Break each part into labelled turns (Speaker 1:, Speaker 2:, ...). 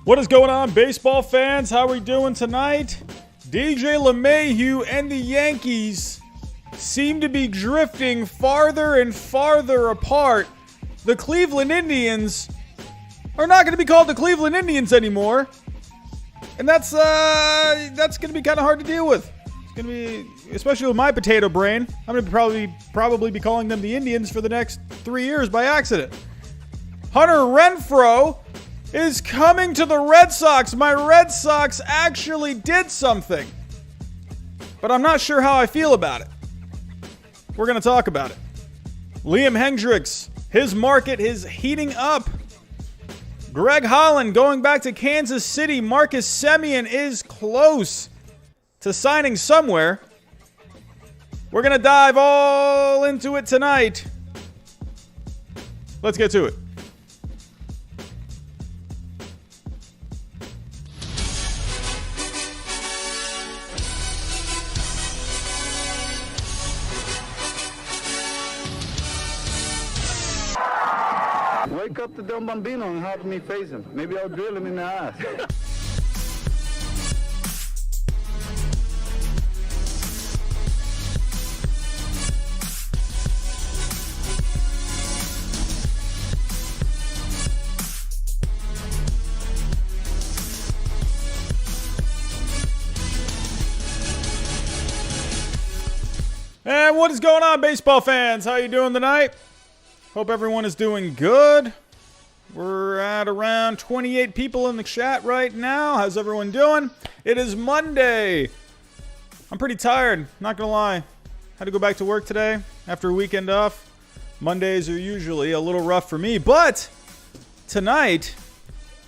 Speaker 1: What is going on, baseball fans? How are we doing tonight? DJ Lemahieu and the Yankees seem to be drifting farther and farther apart. The Cleveland Indians are not going to be called the Cleveland Indians anymore. And that's going to be kind of hard to deal with. It's going to be, especially with my potato brain, I'm going to probably be calling them the Indians for the next 3 years by accident. Hunter Renfroe is coming to the Red Sox. My Red Sox actually did something. But I'm not sure how I feel about it. We're going to talk about it. Liam Hendricks, his market is heating up. Greg Holland going back to Kansas City. Marcus Semien is close to signing somewhere. We're going to dive all into it tonight. Let's get to it.
Speaker 2: Wake up the Don Bambino and have me face him. Maybe I'll drill him in the ass.
Speaker 1: And what is going on, baseball fans? How you doing tonight? Hope everyone is doing good. We're at around 28 people in the chat right now. How's everyone doing? It is Monday. I'm pretty tired, not gonna lie. Had to go back to work today after a weekend off. Mondays are usually a little rough for me, but tonight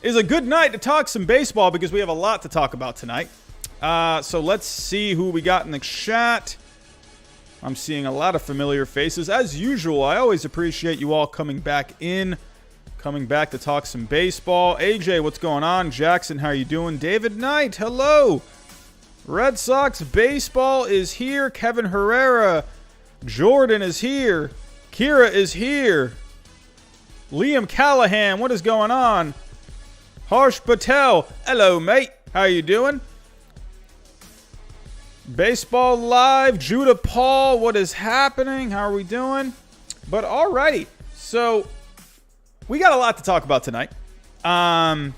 Speaker 1: is a good night to talk some baseball because we have a lot to talk about tonight. So let's see who we got in the chat. I'm seeing a lot of familiar faces. As usual, I always appreciate you all coming back to talk some baseball. AJ, what's going on? Jackson, how are you doing? David Knight, hello. Red Sox baseball is here. Kevin Herrera. Jordan is here. Kira is here. Liam Callahan, what is going on? Harsh Patel, hello, mate. How are you doing? Baseball Live, Judah Paul, what is happening? How are we doing? But alrighty, so we got a lot to talk about tonight. Yeah,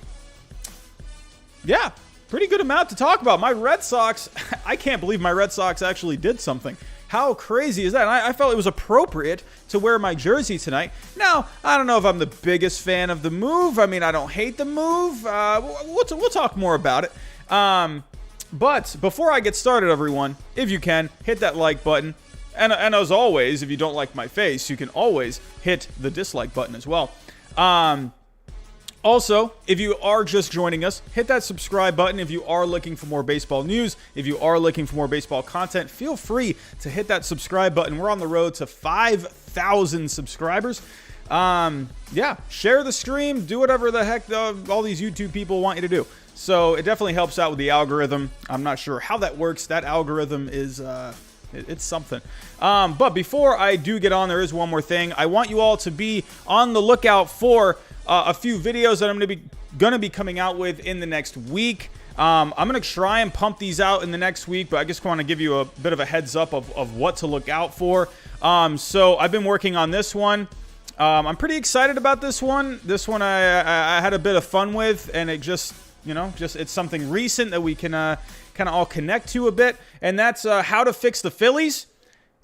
Speaker 1: pretty good amount to talk about. My Red Sox, I can't believe my Red Sox actually did something. How crazy is that? And I felt it was appropriate to wear my jersey tonight. Now, I don't know if I'm the biggest fan of the move. I mean, I don't hate the move. We'll talk more about it. But before I get started, everyone, if you can, hit that like button. And as always, if you don't like my face, you can always hit the dislike button as well. Also, if you are just joining us, hit that subscribe button. If you are looking for more baseball news, if you are looking for more baseball content, feel free to hit that subscribe button. We're on the road to 5,000 subscribers. Yeah, share the stream, do whatever the heck all these YouTube people want you to do. So it definitely helps out with the algorithm. I'm not sure how that works. That algorithm is, it's something. But before I do get on, there is one more thing. I want you all to be on the lookout for a few videos that I'm going to be coming out with in the next week. I'm going to try and pump these out in the next week, but I just want to give you a bit of a heads up of what to look out for. So I've been working on this one. I'm pretty excited about this one. This one I had a bit of fun with, and it just, it's something recent that we can kind of all connect to a bit, and that's how to fix the Phillies.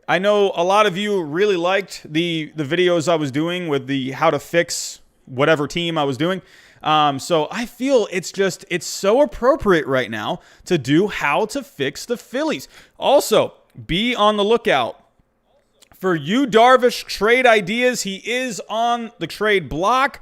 Speaker 1: I know a lot of you really liked the videos I was doing with the how to fix whatever team I was doing. So I feel it's so appropriate right now to do how to fix the Phillies. Also, be on the lookout for Yu Darvish trade ideas. He is on the trade block.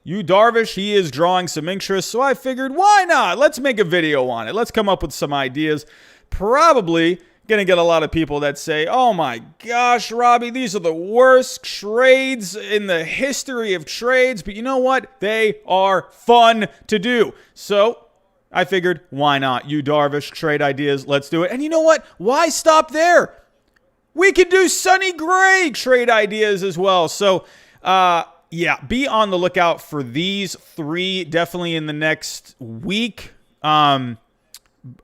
Speaker 1: Yu Darvish, he is drawing some interest, so I figured, why not? Let's make a video on it. Let's come up with some ideas. Probably going to get a lot of people that say, oh my gosh, Robbie, these are the worst trades in the history of trades. But you know what? They are fun to do. So I figured, why not? Yu Darvish trade ideas. Let's do it. And you know what? Why stop there? We could do Sonny Gray trade ideas as well. So, yeah, be on the lookout for these 3 definitely in the next week.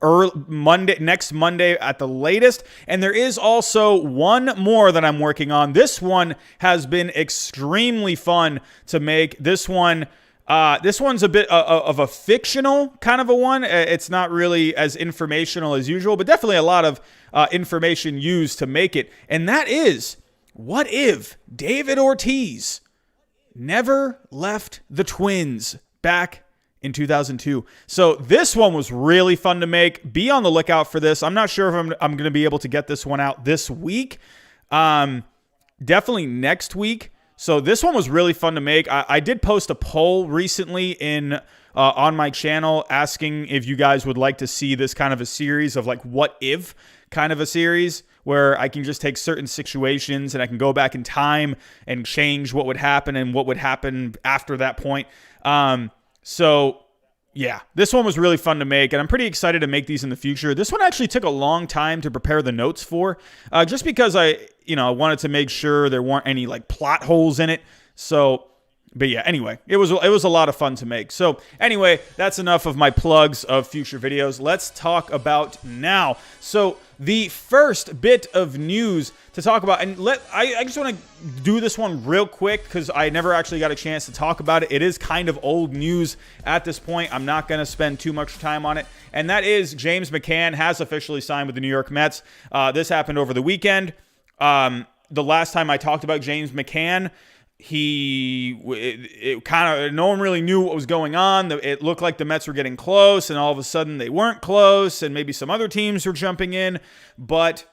Speaker 1: Next Monday at the latest. And there is also one more that I'm working on. This one has been extremely fun to make. This one's a bit of a fictional kind of a one. It's not really as informational as usual, but definitely a lot of information used to make it. And that is, what if David Ortiz never left the Twins back in 2002? So this one was really fun to make. Be on the lookout for this. I'm not sure if I'm going to be able to get this one out this week. Definitely next week. So this one was really fun to make. I did post a poll recently on my channel asking if you guys would like to see this kind of a series of like what if kind of a series where I can just take certain situations and I can go back in time and change what would happen and what would happen after that point. So yeah, this one was really fun to make, and I'm pretty excited to make these in the future. This one actually took a long time to prepare the notes for, just because I wanted to make sure there weren't any like plot holes in it. So, but yeah, anyway, it was a lot of fun to make. So anyway, that's enough of my plugs of future videos. Let's talk about now. So the first bit of news to talk about, and I just want to do this one real quick because I never actually got a chance to talk about it. It is kind of old news at this point. I'm not going to spend too much time on it. And that is James McCann has officially signed with the New York Mets. This happened over the weekend. The last time I talked about James McCann, it kind of, no one really knew what was going on. It looked like the Mets were getting close, and all of a sudden they weren't close, and maybe some other teams were jumping in. But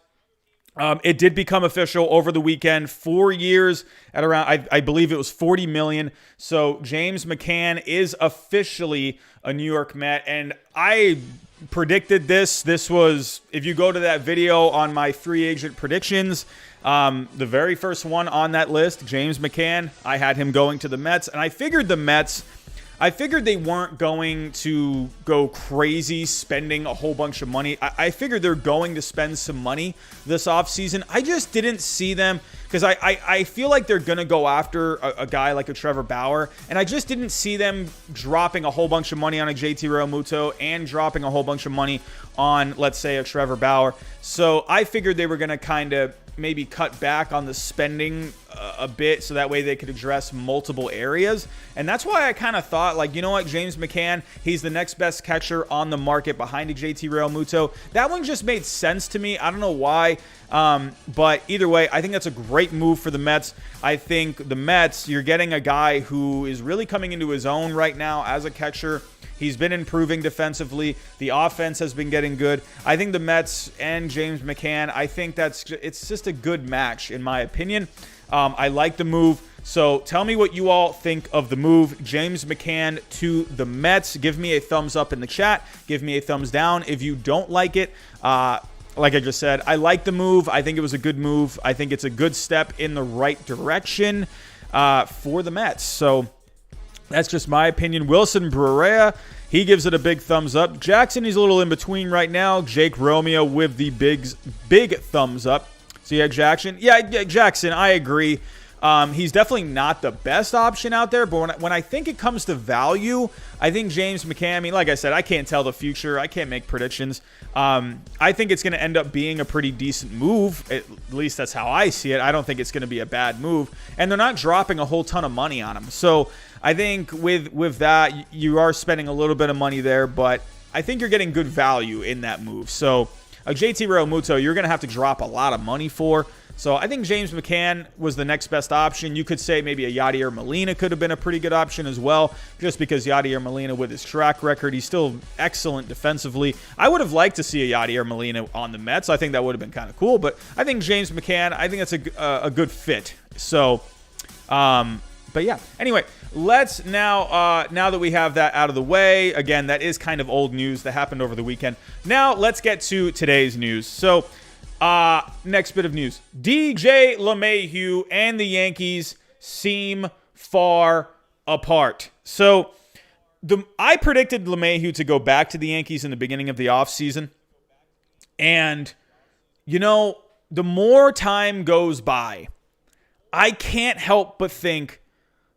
Speaker 1: it did become official over the weekend. 4 years at around, I believe it was $40 million. So James McCann is officially a New York Met, and I predicted this. This was, if you go to that video on my free agent predictions, the very first one on that list, James McCann, I had him going to the Mets, and I figured they weren't going to go crazy spending a whole bunch of money. I figured they're going to spend some money this offseason. I just didn't see them, because I feel like they're going to go after a guy like a Trevor Bauer, and I just didn't see them dropping a whole bunch of money on a JT Realmuto and dropping a whole bunch of money on, let's say, a Trevor Bauer. So I figured they were going to kind of maybe cut back on the spending a bit, so that way they could address multiple areas. And that's why I kind of thought, like, you know what, James McCann, he's the next best catcher on the market behind a JT Realmuto. That one just made sense to me. I don't know why, but either way, I think that's a great move for the Mets. I think the Mets, you're getting a guy who is really coming into his own right now as a catcher. He's been improving defensively. The offense has been getting good. I think the Mets and James McCann, I think it's just a good match, in my opinion. I like the move. So tell me what you all think of the move. James McCann to the Mets. Give me a thumbs up in the chat. Give me a thumbs down if you don't like it. Like I just said, I like the move. I think it was a good move. I think it's a good step in the right direction for the Mets. So that's just my opinion. Wilson Barrera, he gives it a big thumbs up. Jackson, he's a little in between right now. Jake Romeo with the big thumbs up. So yeah, Jackson. Yeah, Jackson, I agree. He's definitely not the best option out there, but when I think it comes to value, I think James McCann, I mean, like I said, I can't tell the future. I can't make predictions. I think it's going to end up being a pretty decent move. At least that's how I see it. I don't think it's going to be a bad move. And they're not dropping a whole ton of money on him. So I think with that, you are spending a little bit of money there, but I think you're getting good value in that move. So a JT Realmuto, you're going to have to drop a lot of money for. So I think James McCann was the next best option. You could say maybe a Yadier Molina could have been a pretty good option as well, just because Yadier Molina, with his track record, he's still excellent defensively. I would have liked to see a Yadier Molina on the Mets. I think that would have been kind of cool, but I think James McCann, I think that's a good fit. So, but yeah. Anyway, let's now that we have that out of the way, again, that is kind of old news that happened over the weekend. Now let's get to today's news. So, next bit of news. DJ Lemahieu and the Yankees seem far apart. So I predicted Lemahieu to go back to the Yankees in the beginning of the offseason. And, the more time goes by, I can't help but think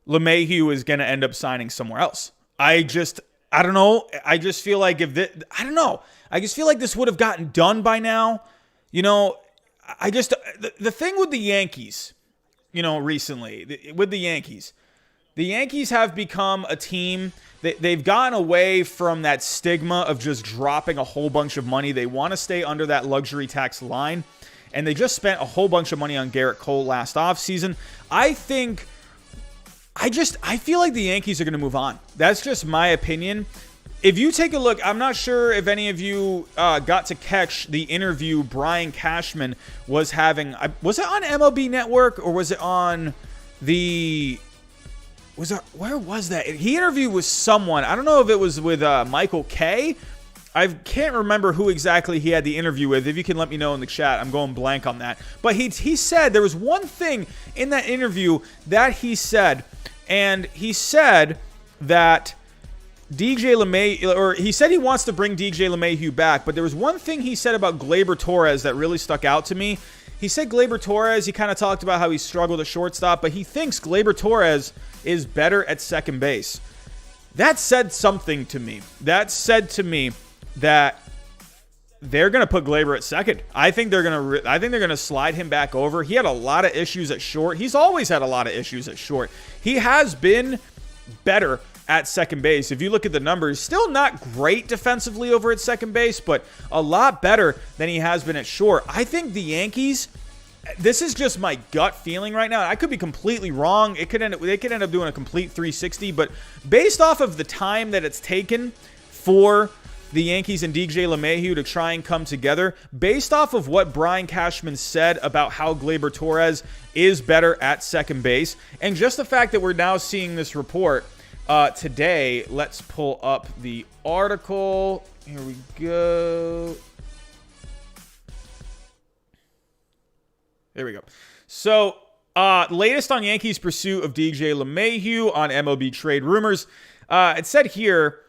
Speaker 1: LeMahieu is going to end up signing somewhere else. I don't know. I just feel like I don't know. I just feel like this would have gotten done by now. The thing with the Yankees, recently with the Yankees have become a team that they've gotten away from that stigma of just dropping a whole bunch of money. They want to stay under that luxury tax line, and they just spent a whole bunch of money on Garrett Cole last offseason. I feel like the Yankees are going to move on. That's just my opinion. If you take a look, I'm not sure if any of you got to catch the interview Brian Cashman was having. Was it on MLB Network or was it on the... where was that? He interviewed with someone. I don't know if it was with Michael Kay. I can't remember who exactly he had the interview with. If you can let me know in the chat, I'm going blank on that. But he said there was one thing in that interview that he said, and he said that DJ LeMahieu, or he said he wants to bring DJ Lemahieu back, but there was one thing he said about Gleyber Torres that really stuck out to me. He said Gleyber Torres, he kind of talked about how he struggled at shortstop, but he thinks Gleyber Torres is better at second base. That said something to me. That said to me that they're going to put Gleyber at second. I think they're going to slide him back over. He had a lot of issues at short. He's always had a lot of issues at short. He has been better at second base. If you look at the numbers, still not great defensively over at second base, but a lot better than he has been at short. I think the Yankees, this is just my gut feeling right now. I could be completely wrong. They could end up doing a complete 360, but based off of the time that it's taken for the Yankees and DJ LeMahieu to try and come together, based off of what Brian Cashman said about how Gleyber Torres is better at second base, and just the fact that we're now seeing this report today. Let's pull up the article. Here we go. There we go. So, latest on Yankees' pursuit of DJ LeMahieu on MLB trade rumors. It said here,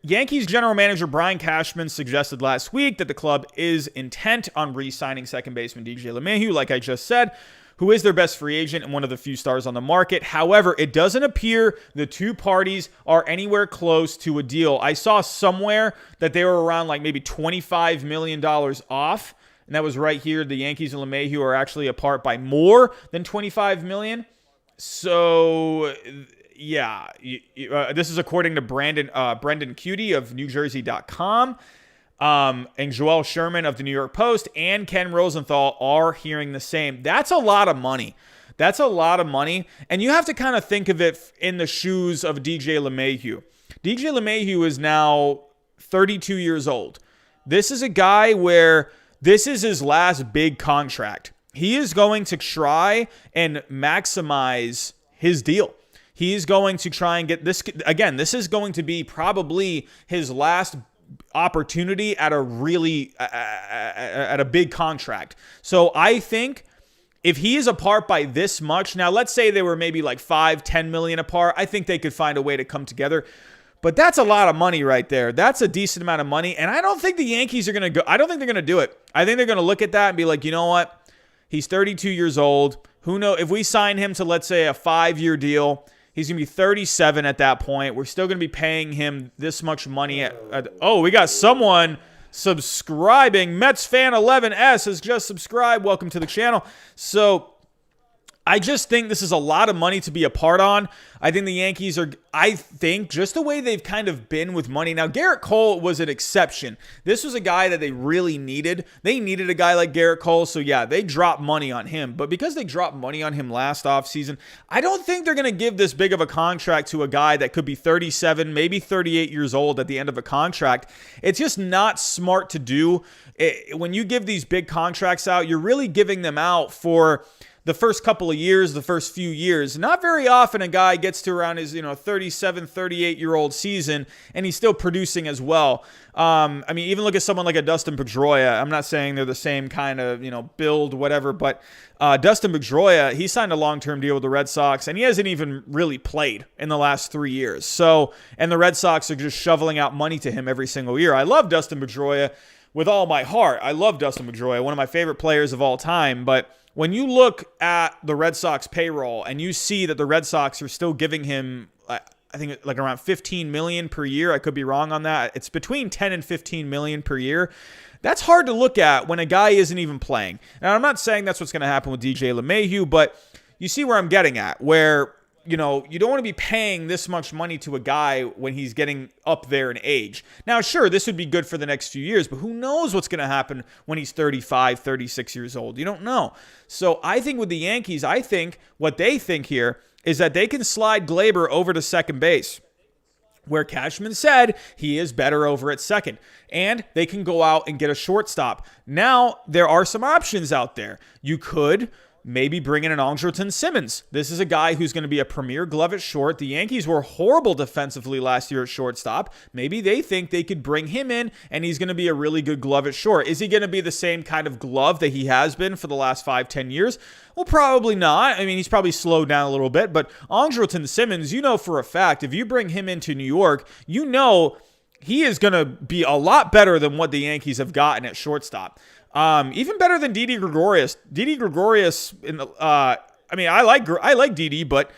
Speaker 1: Yankees general manager Brian Cashman suggested last week that the club is intent on re-signing second baseman DJ LeMahieu, like I just said, who is their best free agent and one of the few stars on the market. However, it doesn't appear the two parties are anywhere close to a deal. I saw somewhere that they were around like maybe $25 million off, and that was right here. The Yankees and LeMahieu are actually apart by more than $25 million. So, yeah, this is according to Brendan Cutie of NewJersey.com. And Joel Sherman of the New York Post and Ken Rosenthal are hearing the same. That's a lot of money. That's a lot of money. And you have to kind of think of it in the shoes of DJ LeMahieu. DJ LeMahieu is now 32 years old. This is a guy where this is his last big contract. He is going to try and maximize his deal. He is going to try and get this. Again, this is going to be probably his last opportunity at a big contract. So I think if he is apart by this much, now let's say they were maybe like $5-10 million apart, I think they could find a way to come together. But that's a lot of money right there. That's a decent amount of money. And I don't think the Yankees are going to go. I don't think they're going to do it. I think they're going to look at that and be like, you know what? He's 32 years old. Who knows? If we sign him to, let's say, a 5-year deal, he's going to be 37 at that point. We're still going to be paying him this much money. We got someone subscribing. Mets fan 11S has just subscribed. Welcome to the channel. So I just think this is a lot of money to be a part on. I think the Yankees are, just the way they've kind of been with money. Now, Garrett Cole was an exception. This was a guy that they really needed. They needed a guy like Garrett Cole, so yeah, they dropped money on him. But because they dropped money on him last offseason, I don't think they're going to give this big of a contract to a guy that could be 37, maybe 38 years old at the end of a contract. It's just not smart to do. When you give these big contracts out, you're really giving them out for the first couple of years, the first few years. Not very often a guy gets to around his 37, 38-year-old season, and he's still producing as well. Even look at someone like a Dustin Pedroia. I'm not saying they're the same kind of, build, whatever, but Dustin Pedroia, he signed a long-term deal with the Red Sox, and he hasn't even really played in the last 3 years. And the Red Sox are just shoveling out money to him every single year. I love Dustin Pedroia. with all my heart. I love Dustin Pedroia, one of my favorite players of all time. But when you look at the Red Sox payroll and you see that the Red Sox are still giving him, I think like around $15 million per year. I could be wrong on that. It's between $10 and $15 million per year. That's hard to look at when a guy isn't even playing. Now, I'm not saying that's what's going to happen with DJ Lemahieu, but you see where I'm getting at, where you don't want to be paying this much money to a guy when he's getting up there in age. Now, sure, this would be good for the next few years, but who knows what's going to happen when he's 35, 36 years old? You don't know. So I think with the Yankees, I think what they think here is that they can slide Glaber over to second base, where Cashman said he is better over at second. And they can go out and get a shortstop. Now, there are some options out there. You could maybe bring in an Andrelton Simmons. This is a guy who's going to be a premier glove at short. The Yankees were horrible defensively last year at shortstop. Maybe they think they could bring him in, and he's going to be a really good glove at short. Is he going to be the same kind of glove that he has been for the last 5-10 years? Well, probably not. I mean, he's probably slowed down a little bit. But Andrelton Simmons, you know for a fact, if you bring him into New York, you know he is going to be a lot better than what the Yankees have gotten at shortstop. Even better than Didi Gregorius. Didi Gregorius, I like Didi, but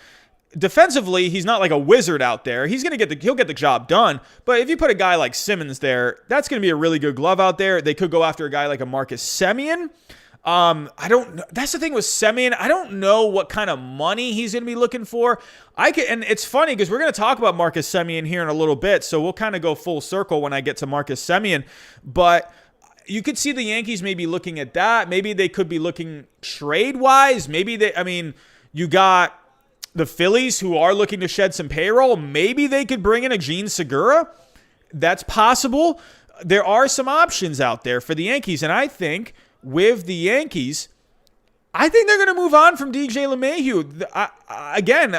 Speaker 1: defensively, he's not like a wizard out there. He'll get the job done. But if you put a guy like Simmons there, that's going to be a really good glove out there. They could go after a guy like a Marcus Semien. I don't know. That's the thing with Semien. I don't know what kind of money he's going to be looking for. And it's funny because we're going to talk about Marcus Semien here in a little bit, so we'll kind of go full circle when I get to Marcus Semien. But you could see the Yankees maybe looking at that. Maybe they could be looking trade-wise. You got the Phillies who are looking to shed some payroll. Maybe they could bring in a Gene Segura. That's possible. There are some options out there for the Yankees, and I think with the Yankees, I think they're going to move on from DJ LeMahieu.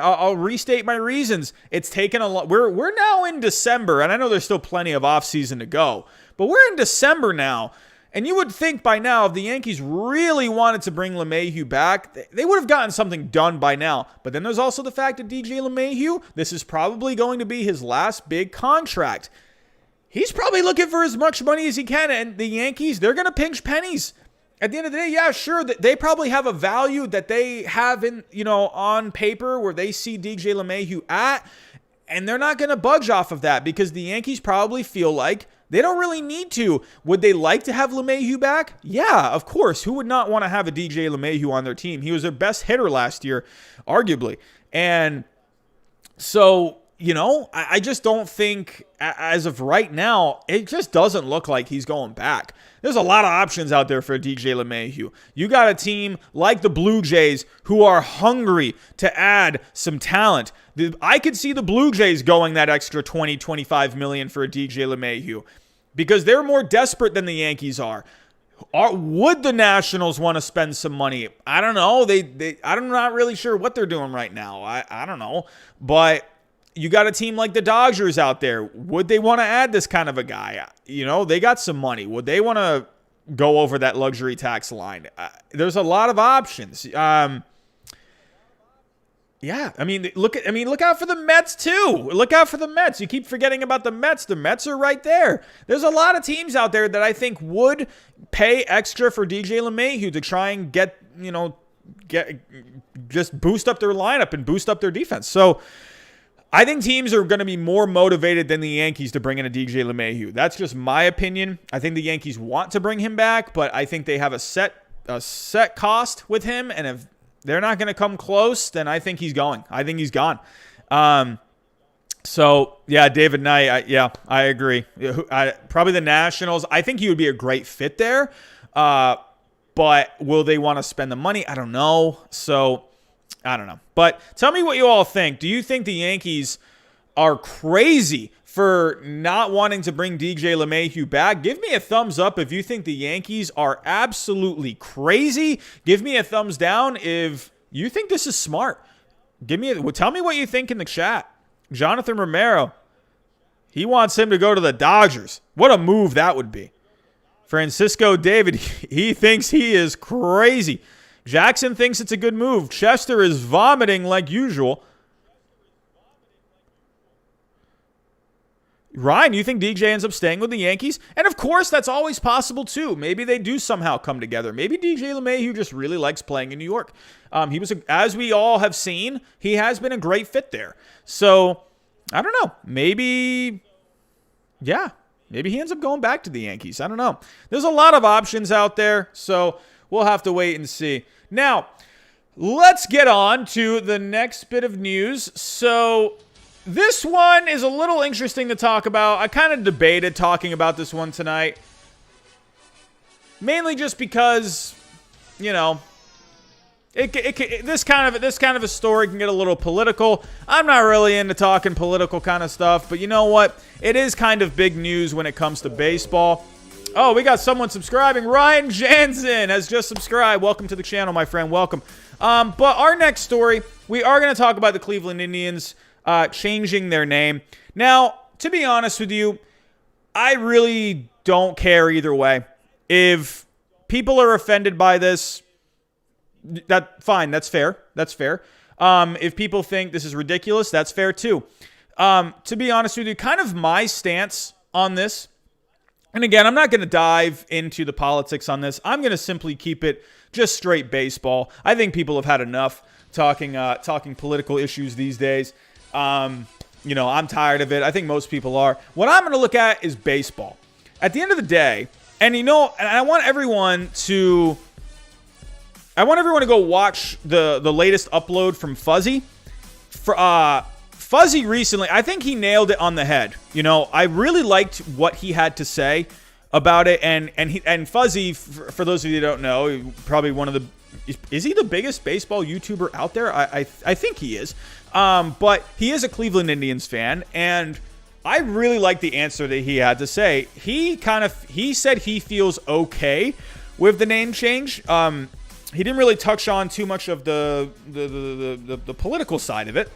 Speaker 1: I'll restate my reasons. It's taken a lot. We're now in December, and I know there's still plenty of offseason to go, but we're in December now, and you would think by now if the Yankees really wanted to bring LeMahieu back, they would have gotten something done by now. But then there's also the fact that DJ LeMahieu, this is probably going to be his last big contract. He's probably looking for as much money as he can, and the Yankees, they're going to pinch pennies. At the end of the day, yeah, sure, they probably have a value that they have on paper where they see DJ LeMahieu at, and they're not going to budge off of that because the Yankees probably feel like they don't really need to. Would they like to have LeMahieu back? Yeah, of course. Who would not want to have a DJ LeMahieu on their team? He was their best hitter last year, arguably. And so, I just don't think, as of right now, it just doesn't look like he's going back. There's a lot of options out there for DJ LeMahieu. You got a team like the Blue Jays who are hungry to add some talent. I could see the Blue Jays going that extra $20, $25 million for a DJ LeMahieu because they're more desperate than the Yankees are. Would the Nationals want to spend some money? I don't know. I'm not really sure what they're doing right now. I don't know. But you got a team like the Dodgers out there. Would they want to add this kind of a guy? They got some money. Would they want to go over that luxury tax line? There's a lot of options. Look out for the Mets too. Look out for the Mets. You keep forgetting about the Mets. The Mets are right there. There's a lot of teams out there that I think would pay extra for DJ LeMahieu to try and just boost up their lineup and boost up their defense. So I think teams are going to be more motivated than the Yankees to bring in a DJ LeMahieu. That's just my opinion. I think the Yankees want to bring him back, but I think they have a set cost with him, and if they're not going to come close, then I think he's going. I think he's gone. So, yeah, David Knight, I agree. Probably the Nationals. I think he would be a great fit there, but will they want to spend the money? I don't know. So I don't know. But tell me what you all think. Do you think the Yankees are crazy for not wanting to bring DJ LeMahieu back? Give me a thumbs up if you think the Yankees are absolutely crazy. Give me a thumbs down if you think this is smart. Tell me what you think in the chat. Jonathan Romero, he wants him to go to the Dodgers. What a move that would be. Francisco David, he thinks he is crazy. Jackson thinks it's a good move. Chester is vomiting like usual. Ryan, you think DJ ends up staying with the Yankees? And of course, that's always possible too. Maybe they do somehow come together. Maybe DJ Lemahieu just really likes playing in New York. As we all have seen, he has been a great fit there. So, I don't know. Maybe he ends up going back to the Yankees. I don't know. There's a lot of options out there, so we'll have to wait and see. Now, let's get on to the next bit of news. So, this one is a little interesting to talk about. I kind of debated talking about this one tonight. Mainly just because, this kind of a story can get a little political. I'm not really into talking political kind of stuff, but you know what? It is kind of big news when it comes to baseball. Oh, we got someone subscribing. Ryan Jansen has just subscribed. Welcome to the channel, my friend. Welcome. But our next story, we are going to talk about the Cleveland Indians changing their name. Now, to be honest with you, I really don't care either way. If people are offended by this, fine, that's fair. That's fair. If people think this is ridiculous, that's fair too. To be honest with you, kind of my stance on this, and again, I'm not going to dive into the politics on this. I'm going to simply keep it just straight baseball. I think people have had enough talking political issues these days. I'm tired of it. I think most people are. What I'm going to look at is baseball. At the end of the day, and I want everyone to go watch the latest upload from Fuzzy. Fuzzy recently, I think he nailed it on the head. I really liked what he had to say about it, and Fuzzy, for those of you who don't know, probably one of the, is he the biggest baseball YouTuber out there? I think he is. But he is a Cleveland Indians fan, and I really like the answer that he had to say. He said he feels okay with the name change. He didn't really touch on too much of the political side of it,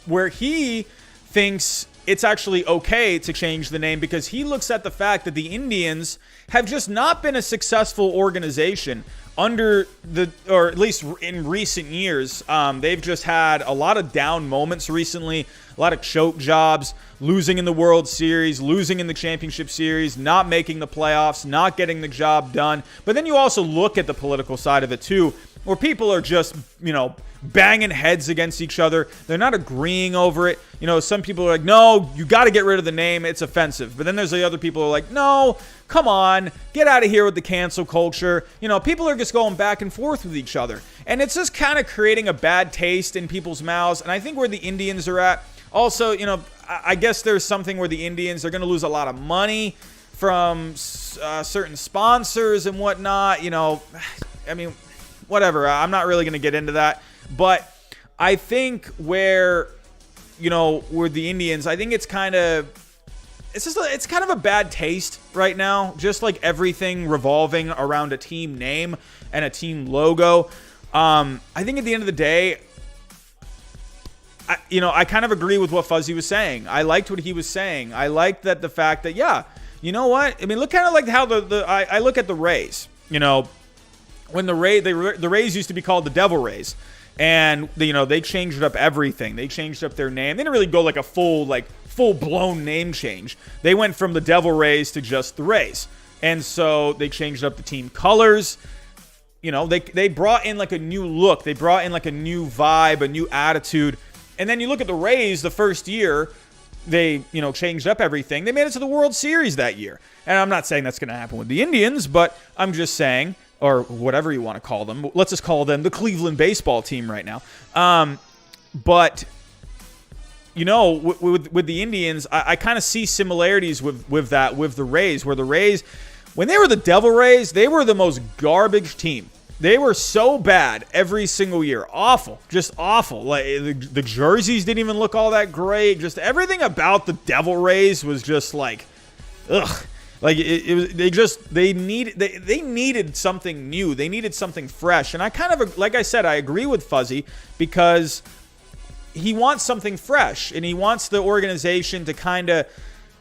Speaker 1: where he thinks it's actually okay to change the name because he looks at the fact that the Indians have just not been a successful organization or at least in recent years. They've just had a lot of down moments recently, a lot of choke jobs, losing in the World Series, losing in the Championship Series, not making the playoffs, not getting the job done. But then you also look at the political side of it too, where people are just, banging heads against each other. They're not agreeing over it. Some people are like, no, you got to get rid of the name. It's offensive. But then there's the other people who are like, no, come on, get out of here with the cancel culture. People are just going back and forth with each other. And it's just kind of creating a bad taste in people's mouths. And I think where the Indians are at, also, I guess there's something where the Indians are going to lose a lot of money from certain sponsors and whatnot. Whatever. I'm not really going to get into that. But I think where the Indians, I think it's kind of a bad taste right now. Just like everything revolving around a team name and a team logo. I think at the end of the day, I kind of agree with what Fuzzy was saying. I liked what he was saying. I liked the fact that, look kind of like how I look at the Rays. When the Rays used to be called the Devil Rays. And they changed up everything. They changed up their name. They didn't really go like a full-blown name change. They went from the Devil Rays to just the Rays. And so they changed up the team colors. They brought in like a new look. They brought in like a new vibe, a new attitude. And then you look at the Rays the first year, they, changed up everything. They made it to the World Series that year. And I'm not saying that's going to happen with the Indians, but I'm just saying, or whatever you want to call them. Let's just call them the Cleveland baseball team right now. But, with the Indians, I kind of see similarities with the Rays, where the Rays, when they were the Devil Rays, they were the most garbage team. They were so bad every single year. Awful. Just awful. Like the jerseys didn't even look all that great. Just everything about the Devil Rays was just like, ugh. Like they needed something new. They needed something fresh. And I kind of, like I said, I agree with Fuzzy because he wants something fresh and he wants the organization to kind of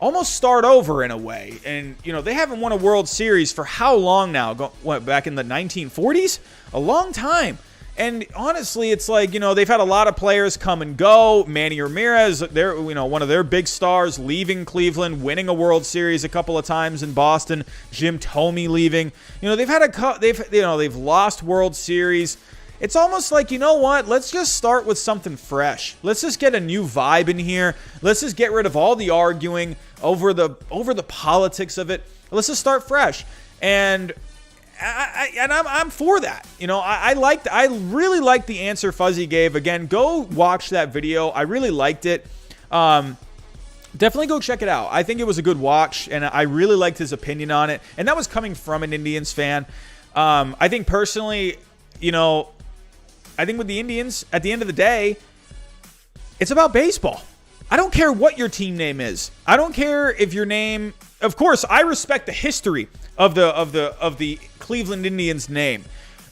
Speaker 1: almost start over in a way. And, they haven't won a World Series for how long now? Back in the 1940s? A long time. And honestly, it's like, they've had a lot of players come and go. Manny Ramirez, they're, one of their big stars, leaving Cleveland, winning a World Series a couple of times in Boston. Jim Thome leaving. They've lost World Series. It's almost like, you know what? Let's just start with something fresh. Let's just get a new vibe in here. Let's just get rid of all the arguing over the politics of it. Let's just start fresh. And I'm for that. I really liked the answer Fuzzy gave. Again, go watch that video. I really liked it. Definitely go check it out. I think it was a good watch, and I really liked his opinion on it. And that was coming from an Indians fan. I think personally, I think with the Indians, at the end of the day, it's about baseball. I don't care what your team name is. I don't care if your name. Of course, I respect the history of the Cleveland Indians name.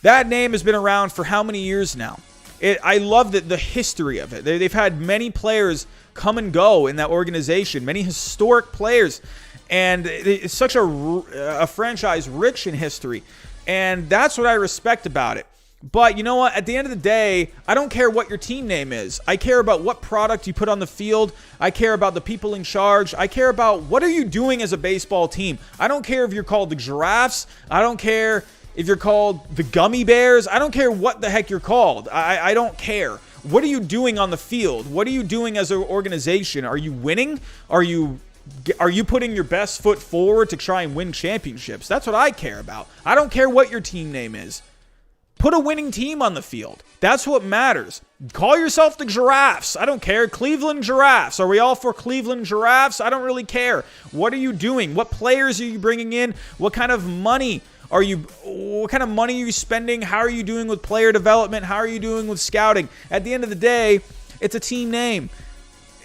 Speaker 1: That name has been around for how many years now? I love the history of it. They've had many players come and go in that organization, many historic players, and it's such a franchise rich in history, and that's what I respect about it. But you know what? At the end of the day, I don't care what your team name is. I care about what product you put on the field. I care about the people in charge. I care about what are you doing as a baseball team. I don't care if you're called the Giraffes. I don't care if you're called the Gummy Bears. I don't care what the heck you're called. I don't care. What are you doing on the field? What are you doing as an organization? Are you winning? Are you putting your best foot forward to try and win championships? That's what I care about. I don't care what your team name is. Put a winning team on the field. That's what matters. Call yourself the Giraffes. I don't care. Cleveland Giraffes. Are we all for Cleveland Giraffes? I don't really care. What are you doing? What players are you bringing in? What kind of money are you spending? How are you doing with player development? How are you doing with scouting? At the end of the day, it's a team name.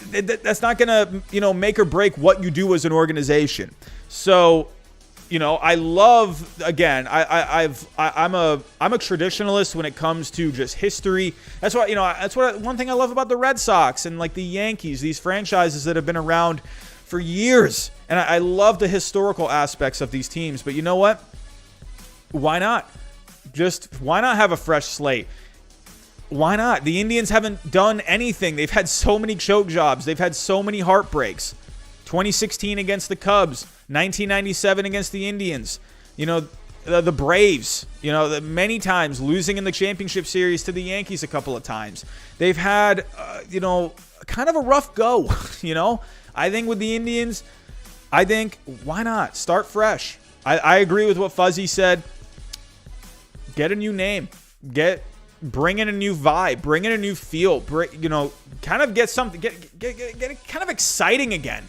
Speaker 1: That's not going to, make or break what you do as an organization. So, I love, again, I'm a traditionalist when it comes to just history. That's why, one thing I love about the Red Sox and like the Yankees, these franchises that have been around for years. And I love the historical aspects of these teams. But you know what? Why not? Why not have a fresh slate? Why not? The Indians haven't done anything. They've had so many choke jobs. They've had so many heartbreaks. 2016 against the Cubs, 1997 against the Indians, the Braves, many times losing in the championship series to the Yankees a couple of times. They've had, kind of a rough go, I think with the Indians, why not start fresh? I agree with what Fuzzy said. Get a new name, bring in a new vibe, bring in a new feel, kind of get something, get it kind of exciting again.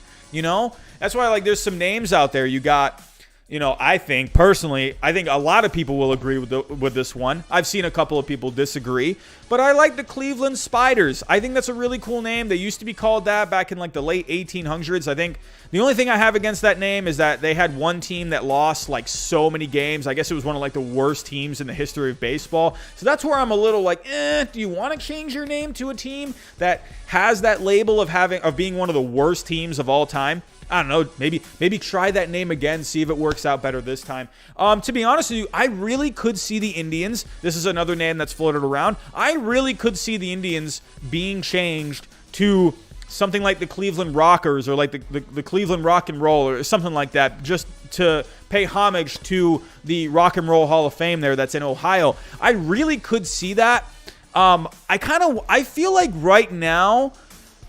Speaker 1: That's why there's some names out there. You got, I think a lot of people will agree with this one. I've seen a couple of people disagree, but I like the Cleveland Spiders. I think that's a really cool name. They used to be called that back in the late 1800s. I think the only thing I have against that name is that they had one team that lost so many games. I guess it was one of the worst teams in the history of baseball. So that's where I'm a little do you want to change your name to a team that has that label of being one of the worst teams of all time? I don't know, maybe try that name again, see if it works out better this time. To be honest with you, I really could see the Indians. This is another name that's floated around. I really could see the Indians being changed to something like the Cleveland Rockers or the Cleveland Rock and Roll or something like that, just to pay homage to the Rock and Roll Hall of Fame there that's in Ohio. I really could see that. I feel like right now,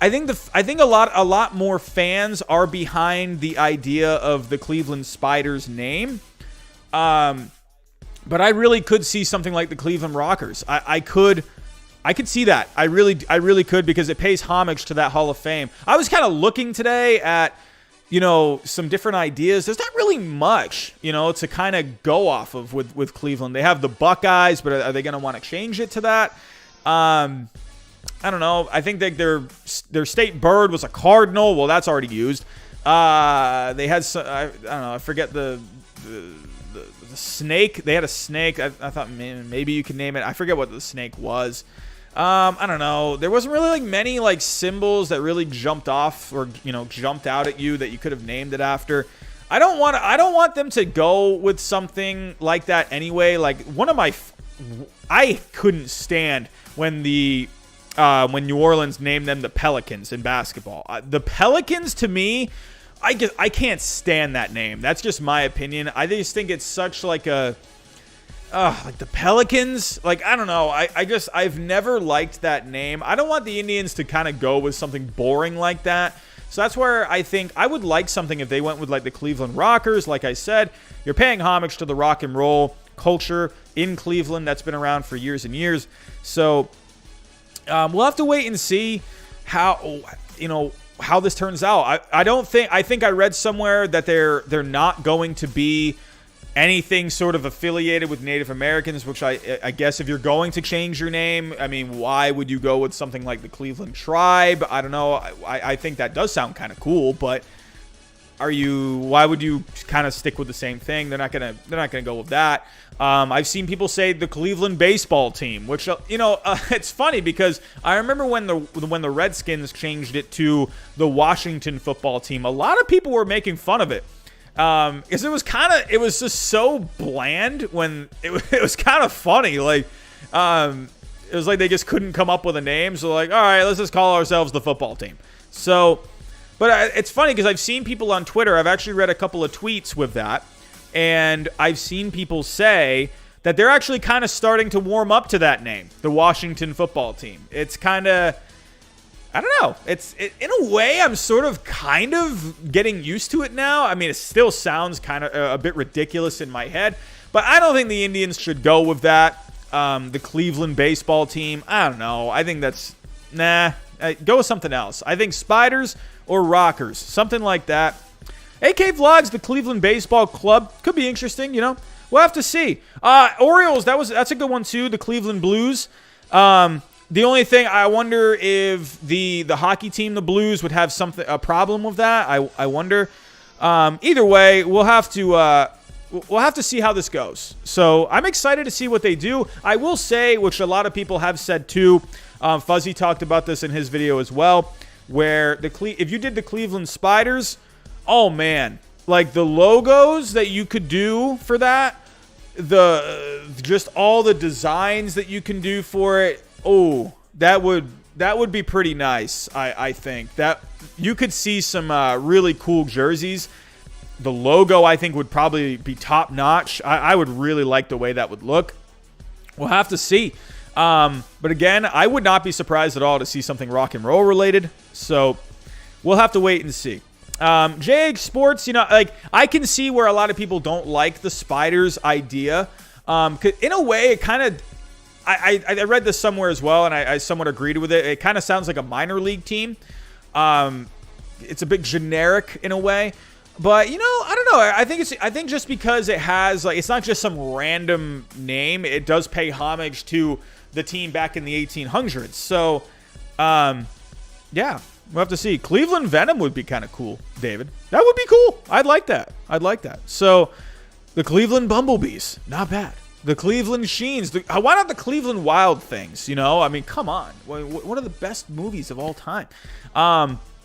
Speaker 1: I think a lot more fans are behind the idea of the Cleveland Spiders name. But I really could see something like the Cleveland Rockers. I could see that. I really could, because it pays homage to that Hall of Fame. I was kind of looking today at, some different ideas. There's not really much, to kind of go off of with Cleveland. They have the Buckeyes, but are they going to want to change it to that? I don't know. I think that their state bird was a cardinal. Well, that's already used. They had some, I don't know. I forget the snake. They had a snake. I thought maybe you could name it. I forget what the snake was. I don't know. There wasn't really many symbols that really jumped off or jumped out at you that you could have named it after. I don't want them to go with something like that anyway. I couldn't stand when when New Orleans named them the Pelicans in basketball. The Pelicans, to me, I can't stand that name. That's just my opinion. I just think it's such like a like the Pelicans. Like, I don't know. I've never liked that name. I don't want the Indians to kind of go with something boring like that. So that's where I think I would like something if they went with like the Cleveland Rockers. Like I said, you're paying homage to the rock and roll culture in Cleveland that's been around for years and years. So we'll have to wait and see how this turns out. I think I read somewhere that they're not going to be anything sort of affiliated with Native Americans, which I guess if you're going to change your name, I mean, why would you go with something like the Cleveland Tribe? I don't know. I think that does sound kind of cool, but why would you kind of stick with the same thing? They're not gonna go with that. I've seen people say the Cleveland baseball team, which it's funny because I remember when the Redskins changed it to the Washington football team. A lot of people were making fun of it because it was just so bland. When it was kind of funny, like it was like they just couldn't come up with a name. So like, all right, let's just call ourselves the football team. So. But it's funny because I've seen people on Twitter. I've actually read a couple of tweets with that. And I've seen people say that they're actually kind of starting to warm up to that name, the Washington football team. It's kind of, I don't know. In a way, I'm sort of kind of getting used to it now. I mean, it still sounds kind of a bit ridiculous in my head. But I don't think the Indians should go with that. The Cleveland baseball team, I don't know. I think that's, go with something else. I think Spiders or Rockers, something like that. AK Vlogs, the Cleveland Baseball Club, could be interesting, We'll have to see. Orioles, that's a good one too, the Cleveland Blues. The only thing, I wonder if the hockey team, the Blues, would have a problem with that. I wonder. Either way, we'll have to see how this goes. So I'm excited to see what they do. I will say, which a lot of people have said too, Fuzzy talked about this in his video as well, where if you did the Cleveland Spiders, oh man, like the logos that you could do for that, just all the designs that you can do for it, that would be pretty nice. I think that you could see some really cool jerseys. The logo, I think, would probably be top notch. I would really like the way that would look. We'll have to see. But again, I would not be surprised at all to see something rock and roll related. So we'll have to wait and see. JH Sports, I can see where a lot of people don't like the Spiders idea. 'Cause in a way, it kind of, I read this somewhere as well, and I somewhat agreed with it. It kind of sounds like a minor league team. It's a bit generic in a way. But, I don't know. I think just because it has, like, it's not just some random name. It does pay homage to the team back in the 1800s. So, yeah, we'll have to see. Cleveland Venom would be kind of cool, David. That would be cool. I'd like that. So, the Cleveland Bumblebees, not bad. The Cleveland Sheens. Why not the Cleveland Wild Things, I mean, come on. One of the best movies of all time.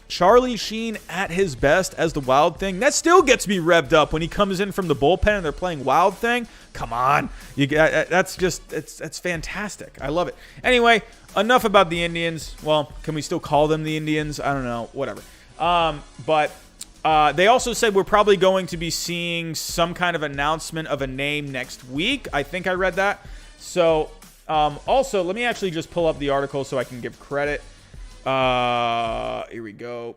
Speaker 1: Charlie Sheen at his best as the Wild Thing. That still gets me revved up when he comes in from the bullpen and they're playing Wild Thing. Come on. That's fantastic. I love it. Anyway, enough about the Indians. Well, can we still call them the Indians? I don't know. Whatever. But they also said we're probably going to be seeing some kind of announcement of a name next week. I think I read that. So, also, let me actually just pull up the article so I can give credit. Here we go.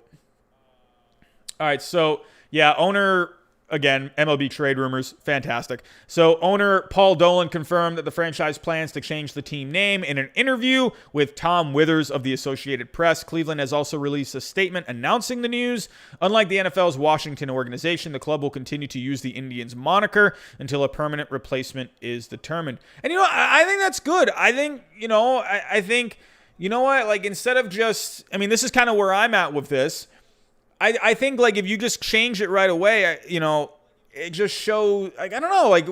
Speaker 1: All right, so yeah, owner, again, MLB trade rumors, fantastic. So owner Paul Dolan confirmed that the franchise plans to change the team name in an interview with Tom Withers of the Associated Press. Cleveland has also released a statement announcing the news. Unlike the NFL's Washington organization, the club will continue to use the Indians moniker until a permanent replacement is determined. And I think that's good. I think, I think, you know what? Like, instead of just, I mean, this is kind of where I'm at with this. I think, like, if you just change it right away, it just shows, like, I don't know, like,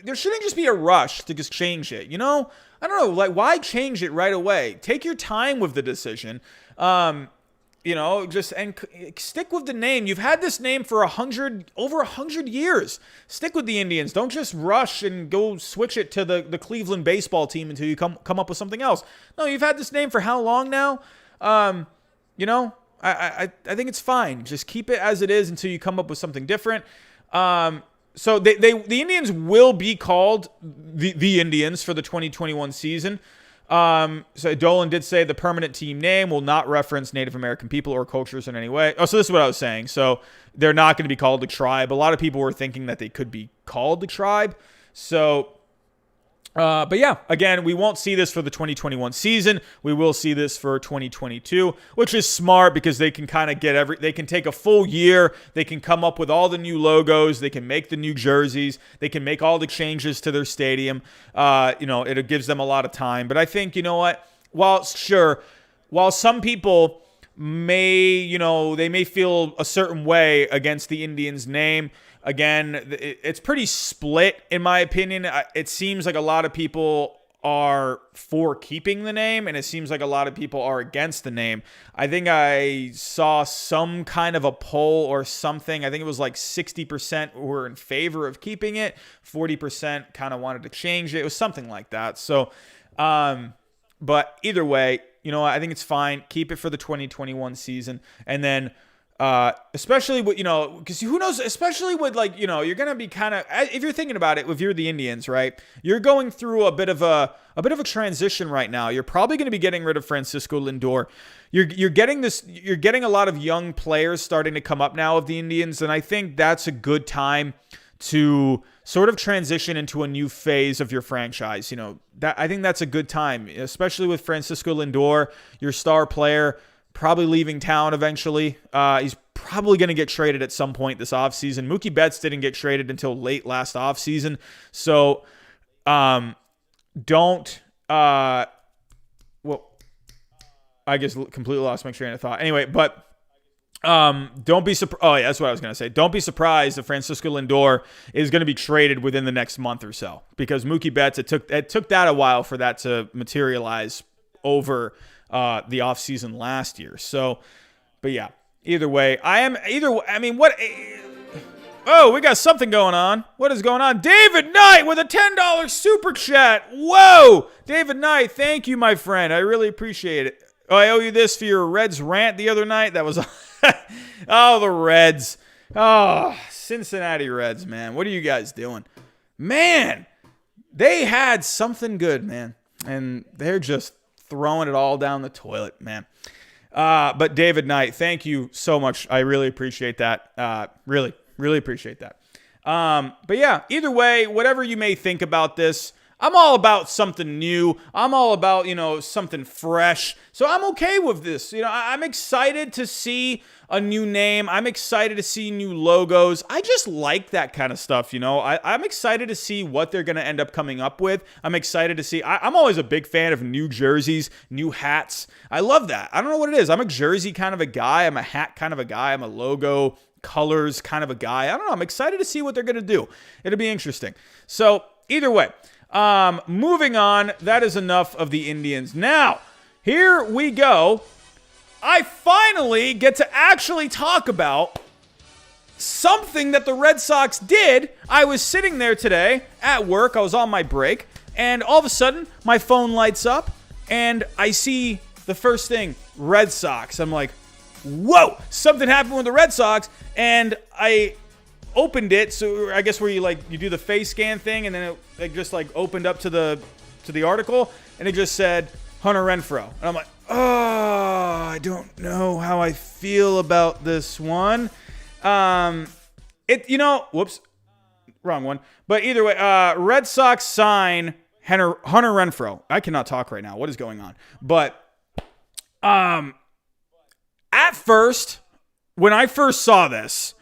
Speaker 1: there shouldn't just be a rush to just change it, I don't know, like, why change it right away? Take your time with the decision. stick with the name. You've had this name for over 100 years. Stick with the Indians. Don't just rush and go switch it to the Cleveland baseball team until you come up with something else. No, you've had this name for how long now? I think it's fine. Just keep it as it is until you come up with something different. So the Indians will be called the Indians for the 2021 season. So Dolan did say the permanent team name will not reference Native American people or cultures in any way. Oh, so this is what I was saying. So they're not going to be called the Tribe. A lot of people were thinking that they could be called the Tribe. So, but yeah, again, we won't see this for the 2021 season. We will see this for 2022, which is smart because they can kind of they can take a full year. They can come up with all the new logos. They can make the new jerseys. They can make all the changes to their stadium. It gives them a lot of time. But I think, you know what? While some people they may feel a certain way against the Indians name, again, it's pretty split, in my opinion. It seems like a lot of people are for keeping the name, and it seems like a lot of people are against the name. I think I saw some kind of a poll or something. I think it was like 60% were in favor of keeping it, 40% kind of wanted to change it. It was something like that. So, but either way, I think it's fine. Keep it for the 2021 season, and then especially with, because who knows, especially with you're going to be kind of, if you're thinking about it, if you're the Indians, right, you're going through a bit of a transition right now. You're probably going to be getting rid of Francisco Lindor. You're getting a lot of young players starting to come up now of the Indians. And I think that's a good time to sort of transition into a new phase of your franchise. I think that's a good time, especially with Francisco Lindor, your star player, probably leaving town eventually. He's probably going to get traded at some point this offseason. Mookie Betts didn't get traded until late last offseason. So don't I guess completely lost my train of thought. Anyway, but don't be surprised. Oh, yeah, that's what I was going to say. Don't be surprised if Francisco Lindor is going to be traded within the next month or so, because Mookie Betts, it took that a while for that to materialize over the offseason last year. So, but yeah, either way, we got something going on. What is going on? David Knight with a $10 super chat. Whoa, David Knight, thank you, my friend. I really appreciate it. Oh, I owe you this for your Reds rant the other night. That was, oh, the Reds. Oh, Cincinnati Reds, man. What are you guys doing? Man, they had something good, man. And they're just throwing it all down the toilet, man. But David Knight, thank you so much. I really appreciate that. Really appreciate that. But yeah, either way, whatever you may think about this, I'm all about something new. I'm all about, something fresh. So I'm okay with this. I'm excited to see a new name. I'm excited to see new logos. I just like that kind of stuff, I'm excited to see what they're going to end up coming up with. I'm excited to see. I'm always a big fan of new jerseys, new hats. I love that. I don't know what it is. I'm a jersey kind of a guy. I'm a hat kind of a guy. I'm a logo colors kind of a guy. I don't know. I'm excited to see what they're going to do. It'll be interesting. So either way, moving on. That is enough of the Indians. Now, here we go. I finally get to actually talk about something that the Red Sox did. I was sitting there today at work. I was on my break, and all of a sudden, my phone lights up, and I see the first thing, Red Sox. I'm like, whoa, something happened with the Red Sox, and I opened it, so I guess where you do the face scan thing, and then it just opened up to the article, and it just said Hunter Renfroe. And I'm like, oh, I don't know how I feel about this one. Whoops, wrong one. But either way, Red Sox sign Hunter Renfroe. I cannot talk right now. What is going on? But at first, when I first saw this,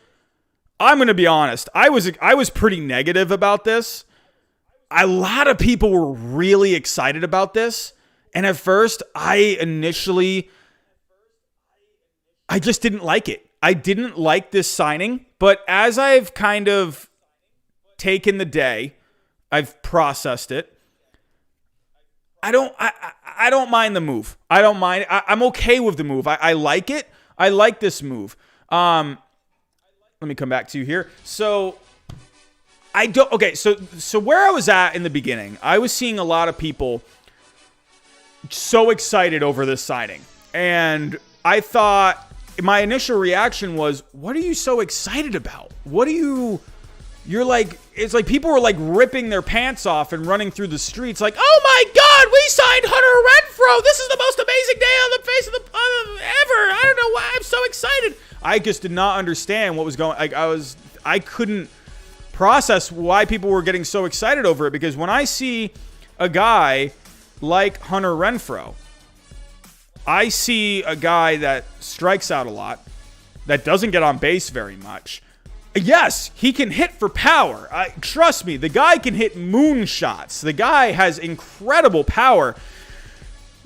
Speaker 1: I'm going to be honest, I was pretty negative about this. A lot of people were really excited about this. And at first, I just didn't like it. I didn't like this signing. But as I've kind of taken the day, I've processed it, I don't mind the move. I don't mind. I'm okay with the move. I like it. I like this move. Let me come back to you here. So so where I was at in the beginning, I was seeing a lot of people so excited over this signing. And I thought, my initial reaction was, what are you so excited about? You're like, it's like people were like ripping their pants off and running through the streets like, oh my God, we signed Hunter Renfroe. This is the most amazing day on the face of the ever. I don't know why I'm so excited. I just did not understand what was going. Like I couldn't process why people were getting so excited over it, because when I see a guy like Hunter Renfroe, I see a guy that strikes out a lot, that doesn't get on base very much. Yes, he can hit for power. Trust me, the guy can hit moonshots. The guy has incredible power.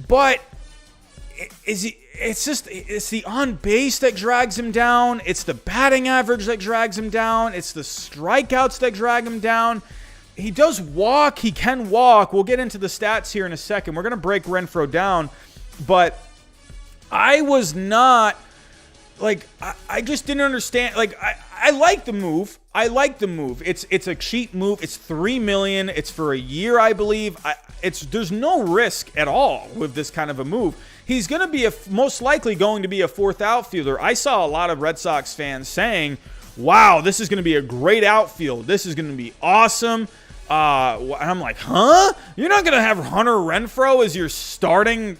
Speaker 1: But it's the on base that drags him down. It's the batting average that drags him down. It's the strikeouts that drag him down. He does walk. He can walk. We'll get into the stats here in a second. We're going to break Renfroe down. But I was not, like, I just didn't understand. Like, I like the move. It's a cheap move. It's $3 million. It's for a year, I believe. There's no risk at all with this kind of a move. He's going to be most likely going to be a fourth outfielder. I saw a lot of Red Sox fans saying, wow, this is going to be a great outfield. This is going to be awesome. And I'm like, huh? You're not going to have Hunter Renfroe as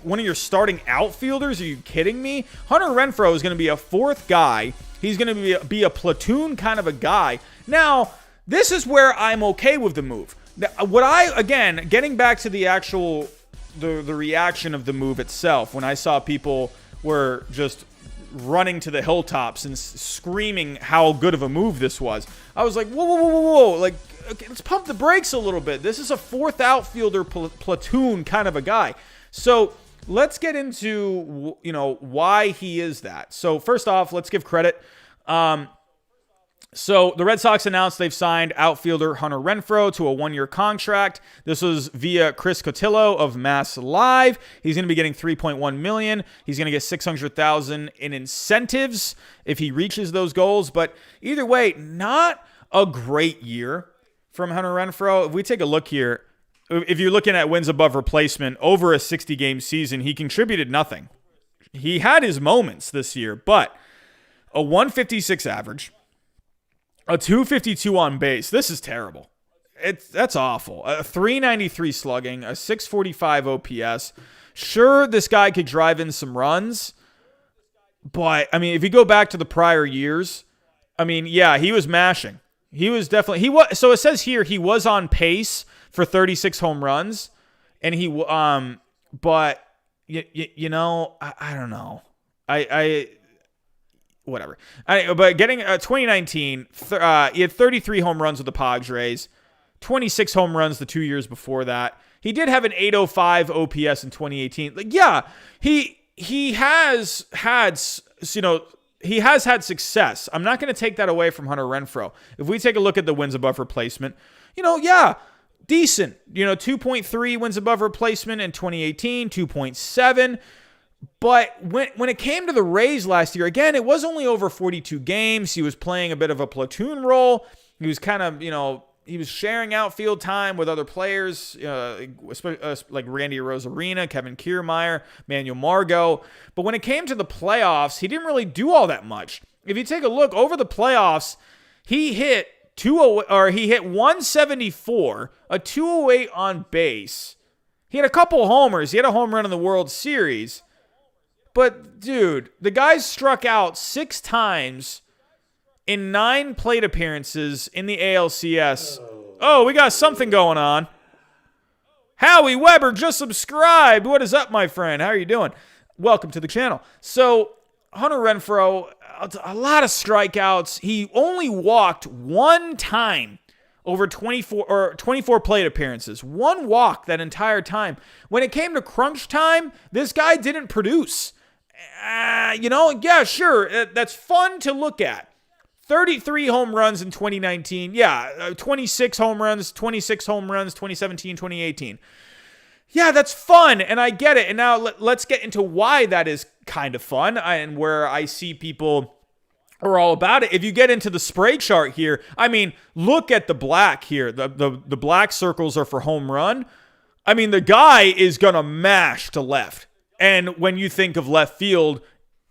Speaker 1: one of your starting outfielders? Are you kidding me? Hunter Renfroe is going to be a fourth guy. He's going to be a platoon kind of a guy. Now, this is where I'm okay with the move. Getting back to the actual, the reaction of the move itself, when I saw people were just running to the hilltops and screaming how good of a move this was, I was like, whoa. Like, okay, let's pump the brakes a little bit. This is a fourth outfielder platoon kind of a guy. So let's get into, why he is that. So first off, let's give credit. So the Red Sox announced they've signed outfielder Hunter Renfroe to a 1-year contract. This was via Chris Cotillo of Mass Live. He's going to be getting $3.1 million. He's going to get $600,000 in incentives if he reaches those goals. But either way, not a great year from Hunter Renfroe. If we take a look here, if you're looking at wins above replacement over a 60-game season, he contributed nothing. He had his moments this year, but a 156 average, a 252 on base. This is terrible. That's awful. A 393 slugging, a 645 OPS. Sure, this guy could drive in some runs, but I mean, if you go back to the prior years, I mean, yeah, he was mashing. He was definitely, so it says here he was on pace for 36 home runs, and but I don't know. Whatever. But getting 2019, he had 33 home runs with the Padres, 26 home runs the 2 years before that. He did have an 805 OPS in 2018. Like, yeah, he has had, he has had success. I'm not going to take that away from Hunter Renfroe. If we take a look at the wins above replacement, yeah, decent. 2.3 wins above replacement in 2018, 2.7. But when it came to the Rays last year, again, it was only over 42 games. He was playing a bit of a platoon role. He was kind of, he was sharing outfield time with other players, like Randy Rosarina, Kevin Kiermaier, Manuel Margot. But when it came to the playoffs, he didn't really do all that much. If you take a look over the playoffs, he hit 174, a 208 on base. He had a couple homers. He had a home run in the World Series. But, dude, the guy struck out 6 times in 9 plate appearances in the ALCS. Oh, we got something going on. Howie Weber just subscribed. What is up, my friend? How are you doing? Welcome to the channel. So, Hunter Renfroe, a lot of strikeouts. He only walked 1 time over 24 plate appearances. 1 walk that entire time. When it came to crunch time, this guy didn't produce. Yeah, sure, that's fun to look at. 33 home runs in 2019. Yeah, 26 home runs, 2017, 2018. Yeah, that's fun, and I get it. And now let's get into why that is kind of fun and where I see people are all about it. If you get into the spray chart here, I mean, look at the black here. The black circles are for home run. I mean, the guy is going to mash to left. And when you think of left field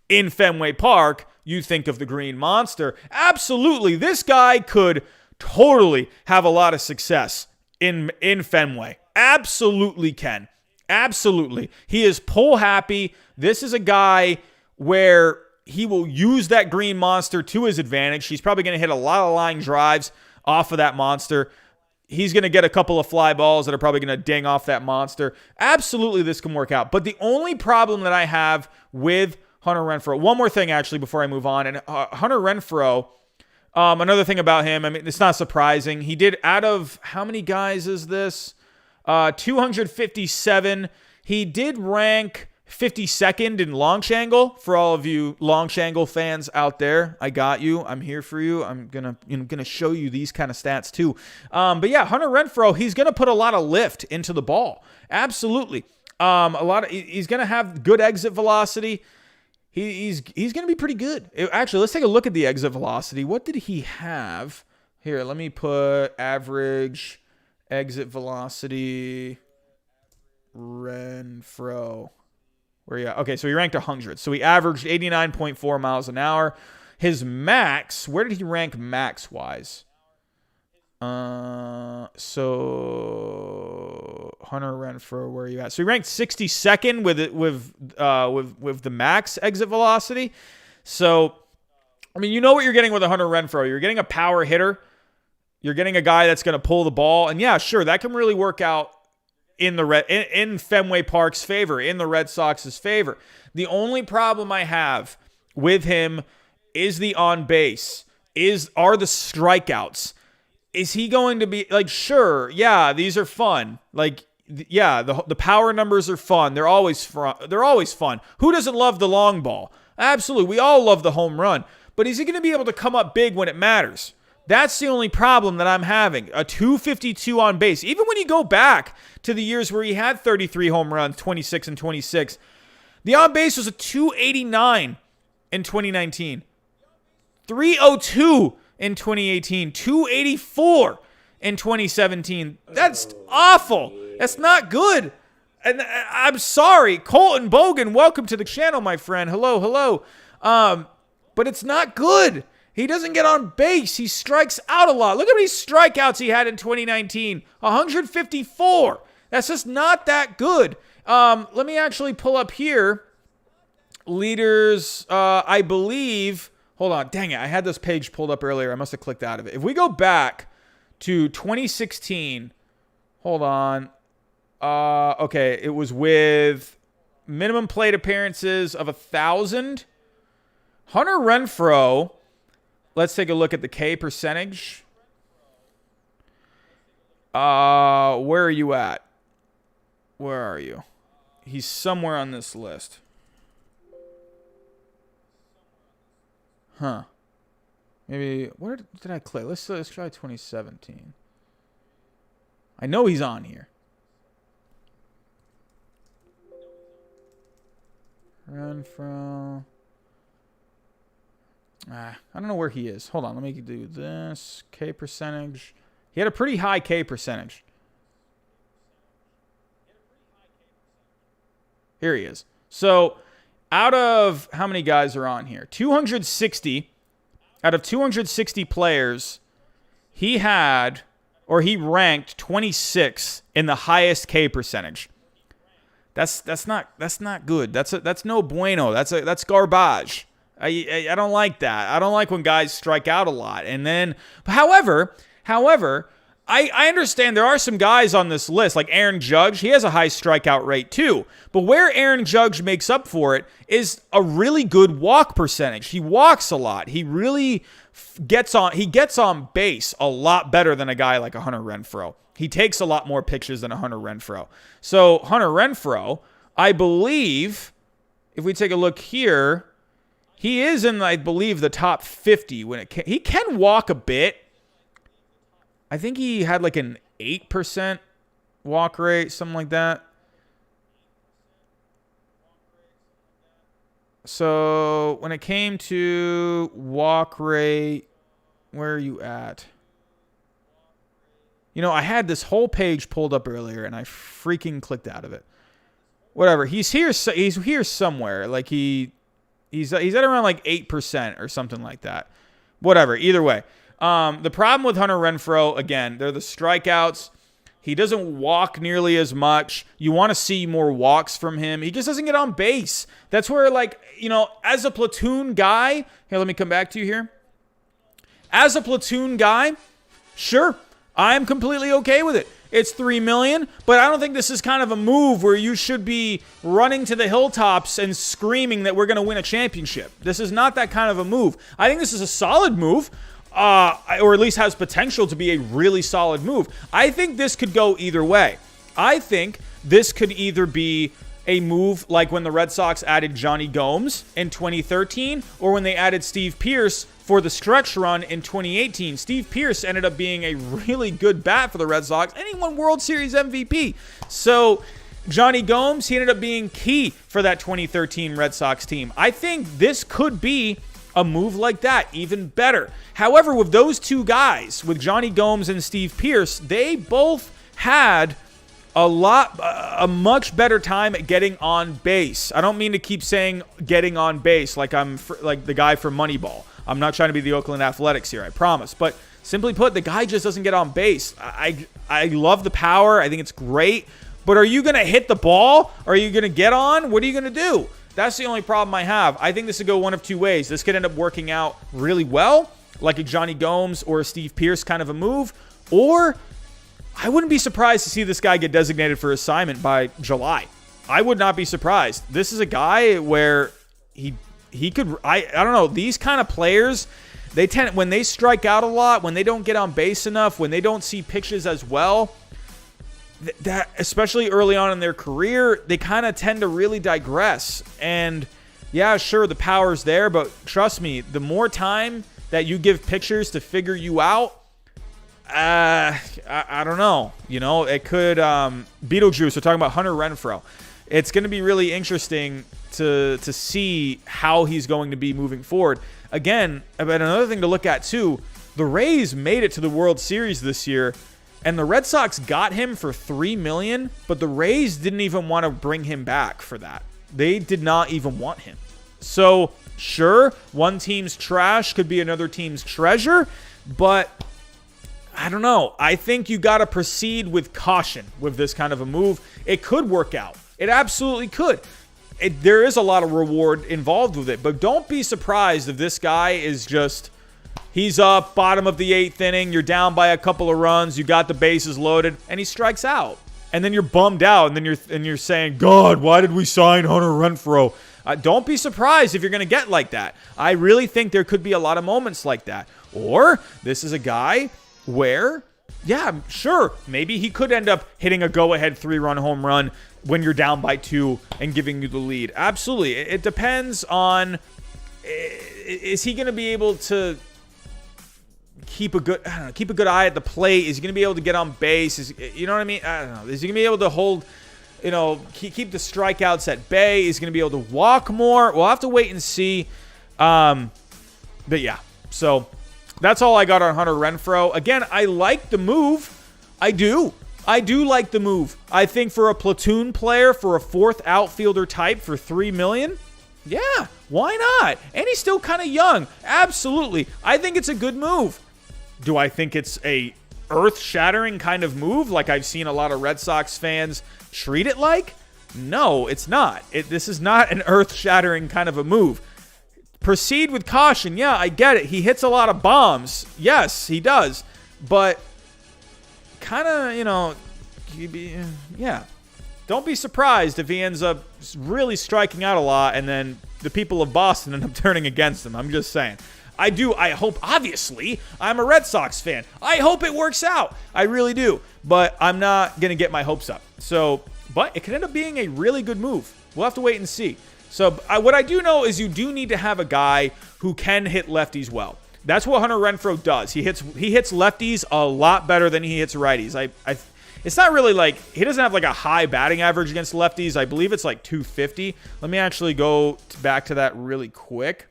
Speaker 1: in Fenway Park, you think of the Green Monster. Absolutely, this guy could totally have a lot of success in Fenway. Absolutely can. Absolutely. He is pull happy. This is a guy where he will use that Green Monster to his advantage. He's probably going to hit a lot of line drives off of that monster. He's going to get a couple of fly balls that are probably going to ding off that monster. Absolutely, this can work out. But the only problem that I have with Hunter Renfroe, one more thing actually before I move on, and Hunter Renfroe, another thing about him, I mean, it's not surprising. He did, out of how many guys is this? 257. He did rank 52nd in launch angle. For all of you launch angle fans out there, I got you. I'm here for you. I'm gonna show you these kind of stats too. But yeah, Hunter Renfroe, he's gonna put a lot of lift into the ball. Absolutely. He's gonna have good exit velocity. He's gonna be pretty good. Actually, let's take a look at the exit velocity. What did he have? Here, let me put average exit velocity Renfroe. Where you at? Okay, so he ranked 100. So he averaged 89.4 miles an hour. His max, where did he rank max-wise? So Hunter Renfroe, where are you at? So he ranked 62nd with the max exit velocity. So, I mean, you know what you're getting with a Hunter Renfroe. You're getting a power hitter. You're getting a guy that's going to pull the ball. And yeah, sure, that can really work out in Fenway Park's favor, in the Red Sox's favor. The only problem I have with him is the on base, are the strikeouts. Is he going to be like, sure, yeah, these are fun. Like, yeah, the power numbers are fun. They're always fun. Who doesn't love the long ball? Absolutely. We all love the home run. But is he going to be able to come up big when it matters? That's the only problem that I'm having. A 252 on base. Even when you go back to the years where he had 33 home runs, 26 and 26, the on base was a 289 in 2019, 302 in 2018, 284 in 2017. That's awful. That's not good. And I'm sorry. Colton Bogan, welcome to the channel, my friend. Hello. But it's not good. He doesn't get on base. He strikes out a lot. Look at how many strikeouts he had in 2019. 154. That's just not that good. Let me actually pull up here. Leaders, I believe. Hold on. Dang it. I had this page pulled up earlier. I must have clicked out of it. If we go back to 2016. Hold on. Okay. It was with minimum plate appearances of 1,000. Hunter Renfroe. Let's take a look at the K percentage. Where are you at? Where are you? He's somewhere on this list. Huh. Maybe, where did I click? Let's try 2017. I know he's on here. Renfroe. I don't know where he is. Hold on, let me do this. K percentage. He had a pretty high K percentage. Here he is. So, out of how many guys are on here? 260. Out of 260 players, he ranked 26 in the highest K percentage. That's not good. That's no bueno. That's garbage. I don't like that. I don't like when guys strike out a lot. And then, however, I understand there are some guys on this list, like Aaron Judge. He has a high strikeout rate too. But where Aaron Judge makes up for it is a really good walk percentage. He walks a lot. He really gets on base a lot better than a guy like a Hunter Renfroe. He takes a lot more pitches than a Hunter Renfroe. So Hunter Renfroe, I believe, if we take a look here, he is in, I believe, the top 50 he can walk a bit. I think he had like an 8% walk rate, something like that. So when it came to walk rate, where are you at? I had this whole page pulled up earlier, and I freaking clicked out of it. Whatever. He's here somewhere. Like he's at around like 8% or something like that. Whatever. Either way. The problem with Hunter Renfroe, again, they're the strikeouts. He doesn't walk nearly as much. You want to see more walks from him. He just doesn't get on base. That's where, as a platoon guy, here, let me come back to you here. As a platoon guy, sure, I'm completely okay with it. It's $3 million, but I don't think this is kind of a move where you should be running to the hilltops and screaming that we're going to win a championship. This is not that kind of a move. I think this is a solid move, or at least has potential to be a really solid move. I think this could go either way. I think this could either be a move like when the Red Sox added Johnny Gomes in 2013, or when they added Steve Pearce for the stretch run in 2018. Steve Pearce ended up being a really good bat for the Red Sox, and he won World Series MVP. So Johnny Gomes, he ended up being key for that 2013 Red Sox team. I think this could be a move like that, even better. However, with those two guys, with Johnny Gomes and Steve Pearce, they both had a much better time at getting on base. I don't mean to keep saying getting on base like I'm like the guy from Moneyball. I'm not trying to be the Oakland Athletics here, I promise. But simply put, the guy just doesn't get on base. I love the power. I think it's great. But are you going to hit the ball? Are you going to get on? What are you going to do? That's the only problem I have. I think this could go one of two ways. This could end up working out really well, like a Johnny Gomes or a Steve Pearce kind of a move, or I wouldn't be surprised to see this guy get designated for assignment by July. I would not be surprised. This is a guy where he could, I don't know, these kind of players, they tend, when they strike out a lot, when they don't get on base enough, when they don't see pitches as well, that especially early on in their career, they kind of tend to really digress. And yeah, sure, the power's there, but trust me, the more time that you give pitchers to figure you out, I don't know. It could, Beetlejuice, we're talking about Hunter Renfroe. It's going to be really interesting to see how he's going to be moving forward. Again, but another thing to look at too, the Rays made it to the World Series this year, and the Red Sox got him for $3 million, but the Rays didn't even want to bring him back for that. They did not even want him. So, sure, one team's trash could be another team's treasure, but I don't know. I think you got to proceed with caution with this kind of a move. It could work out. It absolutely could. There is a lot of reward involved with it, but don't be surprised if this guy is just, he's up, bottom of the 8th inning, you're down by a couple of runs, you got the bases loaded, and he strikes out. And then you're bummed out, and then you're saying, God, why did we sign Hunter Renfroe? Don't be surprised if you're going to get like that. I really think there could be a lot of moments like that. Or this is a guy where, yeah, sure, maybe he could end up hitting a go-ahead 3-run home run when you're down by 2 and giving you the lead. Absolutely. It depends on, is he going to be able to keep a good eye at the plate? Is he going to be able to get on base? You know what I mean? I don't know. Is he going to be able to hold, keep the strikeouts at bay? Is he going to be able to walk more? We'll have to wait and see. But yeah, so that's all I got on Hunter Renfroe. Again, I like the move. I do like the move. I think for a platoon player, for a fourth outfielder type for $3 million, yeah, why not? And he's still kind of young. Absolutely. I think it's a good move. Do I think it's a earth-shattering kind of move like I've seen a lot of Red Sox fans treat it like? No, it's not. This is not an earth-shattering kind of a move. Proceed with caution. Yeah, I get it. He hits a lot of bombs. Yes, he does. But kind of, yeah. Don't be surprised if he ends up really striking out a lot and then the people of Boston end up turning against him. I'm just saying. I hope, obviously, I'm a Red Sox fan. I hope it works out. I really do. But I'm not going to get my hopes up. But it could end up being a really good move. We'll have to wait and see. So what I do know is you do need to have a guy who can hit lefties well. That's what Hunter Renfroe does. He hits lefties a lot better than he hits righties. It's not really like, he doesn't have like a high batting average against lefties. I believe it's like 250. Let me actually go back to that really quick.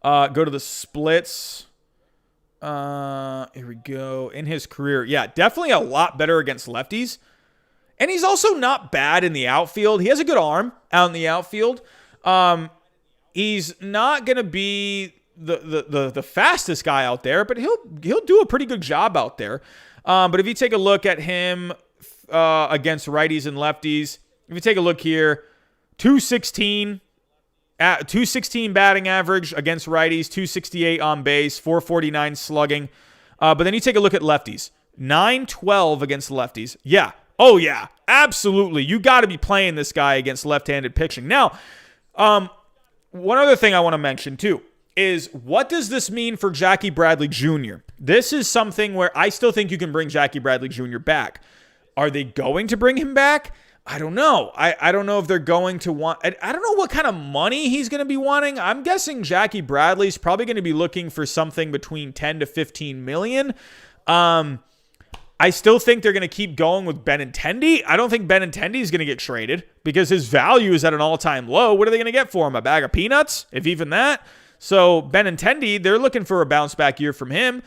Speaker 1: Go to the splits. Here we go. In his career. Yeah, definitely a lot better against lefties. And he's also not bad in the outfield. He has a good arm out in the outfield. He's not going to be the fastest guy out there, but he'll do a pretty good job out there. But if you take a look at him against righties and lefties, if you take a look here, 216 batting average against righties, 268 on base, 449 slugging. But then you take a look at lefties, 912 against lefties. Yeah. Oh, yeah, absolutely. You got to be playing this guy against left-handed pitching. Now, one other thing I want to mention, too, is what does this mean for Jackie Bradley Jr.? This is something where I still think you can bring Jackie Bradley Jr. back. Are they going to bring him back? I don't know. I don't know if they're going to want... I don't know what kind of money he's going to be wanting. I'm guessing Jackie Bradley's probably going to be looking for something between 10 to 15 million. I still think they're going to keep going with Benintendi. I don't think Benintendi is going to get traded because his value is at an all-time low. What are they going to get for him? A bag of peanuts, if even that? So Benintendi, they're looking for a bounce-back year from him.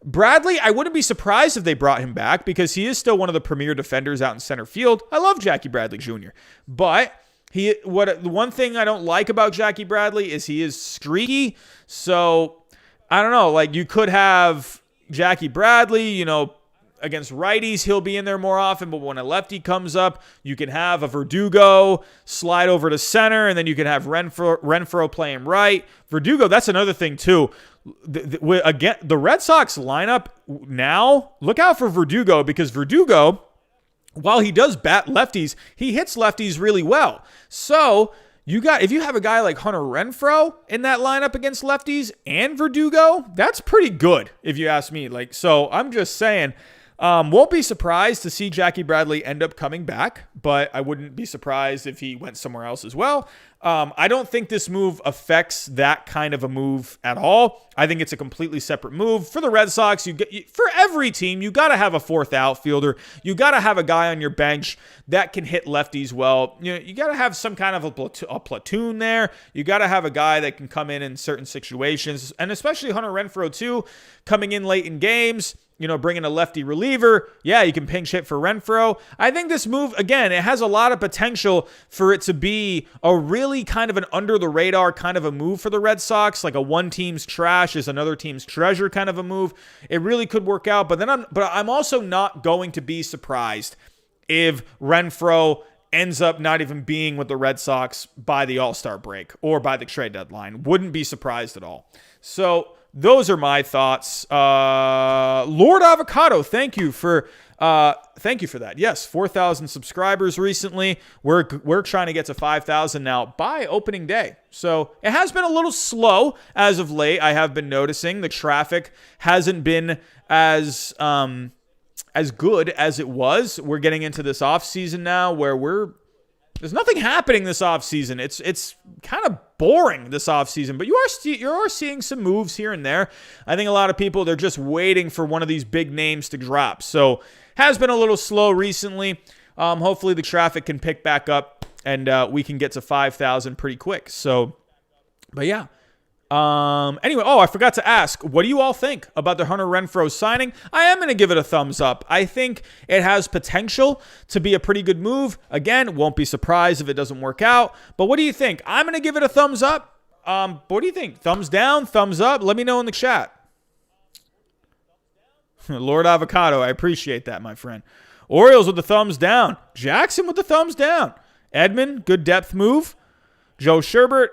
Speaker 1: Bradley, I wouldn't be surprised if they brought him back because he is still one of the premier defenders out in center field. I love Jackie Bradley Jr., but the one thing I don't like about Jackie Bradley is he is streaky. So I don't know. Like, you could have Jackie Bradley, against righties, he'll be in there more often, but when a lefty comes up, you can have a Verdugo slide over to center, and then you can have Renfroe playing right. Verdugo, that's another thing, too. The Red Sox lineup now, look out for Verdugo, because Verdugo, while he does bat lefties, he hits lefties really well. So if you have a guy like Hunter Renfroe in that lineup against lefties and Verdugo, that's pretty good, if you ask me. So I'm just saying, won't be surprised to see Jackie Bradley end up coming back, but I wouldn't be surprised if he went somewhere else as well. I don't think this move affects that kind of a move at all. I think it's a completely separate move. For the Red Sox, for every team, you got to have a fourth outfielder. You got to have a guy on your bench that can hit lefties well. You got to have some kind of a platoon there. You got to have a guy that can come in certain situations, and especially Hunter Renfroe too, coming in late in games. Bringing a lefty reliever. Yeah, you can pinch hit for Renfroe. I think this move, again, it has a lot of potential for it to be a really kind of an under-the-radar kind of a move for the Red Sox, like a one team's trash is another team's treasure kind of a move. It really could work out, but I'm also not going to be surprised if Renfroe ends up not even being with the Red Sox by the All-Star break or by the trade deadline. Wouldn't be surprised at all. So those are my thoughts. Lord Avocado, thank you for that. Yes, 4,000 subscribers recently. We're trying to get to 5,000 now by opening day. So it has been a little slow as of late. I have been noticing the traffic hasn't been as good as it was. We're getting into this off season now where there's nothing happening this offseason. It's kind of boring this offseason, but you are seeing some moves here and there. I think a lot of people, they're just waiting for one of these big names to drop. So has been a little slow recently. Hopefully the traffic can pick back up and we can get to 5,000 pretty quick. So, but yeah. Anyway, I forgot to ask, what do you all think about the Hunter Renfroe signing? I am going to give it a thumbs up. I think it has potential to be a pretty good move. Again, won't be surprised if it doesn't work out. But what do you think? I'm going to give it a thumbs up. What do you think? Thumbs down, thumbs up? Let me know in the chat. Lord Avocado, I appreciate that, my friend. Orioles with the thumbs down. Jackson with the thumbs down. Edmund, good depth move. Joe Sherbert,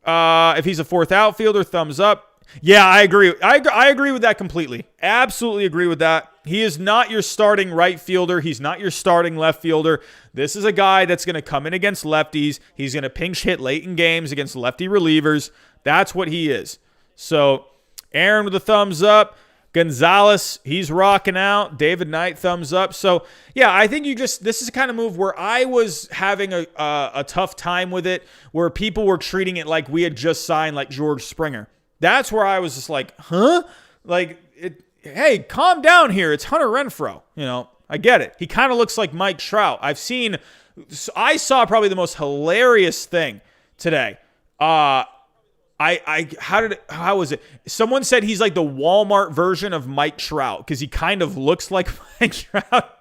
Speaker 1: if he's a fourth outfielder, thumbs up. Yeah, I agree. I agree with that completely. Absolutely agree with that. He is not your starting right fielder. He's not your starting left fielder. This is a guy that's going to come in against lefties. He's going to pinch hit late in games against lefty relievers. That's what he is. So, Aaron with a thumbs up. Gonzalez, he's rocking out. David Knight, thumbs up. So, yeah, I think this is the kind of move where I was having a tough time with it, where people were treating it like we had just signed like George Springer. That's where I was just like, huh? Hey, calm down here. It's Hunter Renfroe. I get it. He kind of looks like Mike Trout. I saw probably the most hilarious thing today. How was it? Someone said he's like the Walmart version of Mike Trout because he kind of looks like Mike Trout.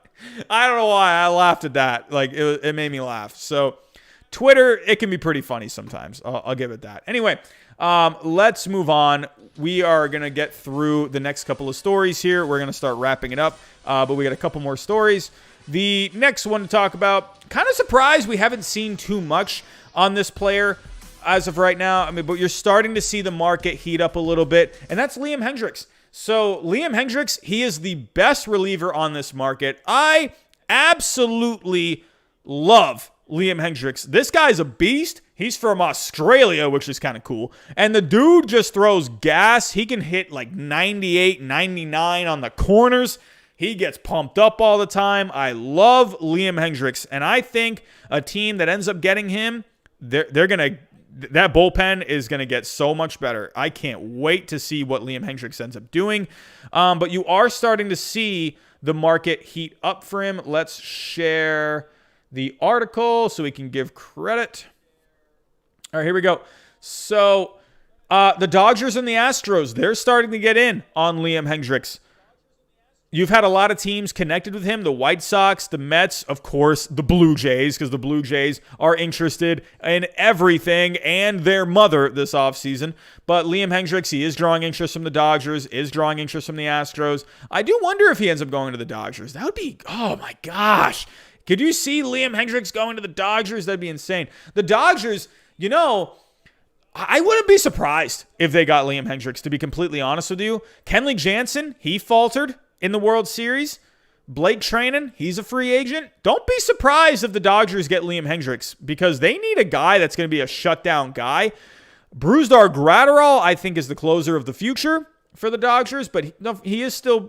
Speaker 1: I don't know why I laughed at that. Like it made me laugh. So Twitter, it can be pretty funny sometimes. I'll give it that. Anyway, let's move on. We are going to get through the next couple of stories here. We're going to start wrapping it up, but we got a couple more stories. The next one to talk about, kind of surprised we haven't seen too much on this player as of right now. I mean, but you're starting to see the market heat up a little bit, and that's Liam Hendricks. So Liam Hendricks, he is the best reliever on this market. I absolutely love Liam Hendricks. This guy's a beast. He's from Australia, which is kind of cool. And the dude just throws gas. He can hit like 98, 99 on the corners. He gets pumped up all the time. I love Liam Hendricks. And I think a team that ends up getting him, that bullpen is going to get so much better. I can't wait to see what Liam Hendricks ends up doing. But you are starting to see the market heat up for him. Let's share the article so we can give credit. All right, here we go. So the Dodgers and the Astros, they're starting to get in on Liam Hendricks. You've had a lot of teams connected with him. The White Sox, the Mets, of course, the Blue Jays, because the Blue Jays are interested in everything and their mother this offseason. But Liam Hendricks, he is drawing interest from the Dodgers, is drawing interest from the Astros. I do wonder if he ends up going to the Dodgers. That would be, oh my gosh. Could you see Liam Hendricks going to the Dodgers? That'd be insane. The Dodgers, you know, I wouldn't be surprised if they got Liam Hendricks, to be completely honest with you. Kenley Jansen, he faltered in the World Series. Blake Treinen, he's a free agent. Don't be surprised if the Dodgers get Liam Hendricks because they need a guy that's going to be a shutdown guy. Brusdar Graterol, I think, is the closer of the future for the Dodgers, but he is still,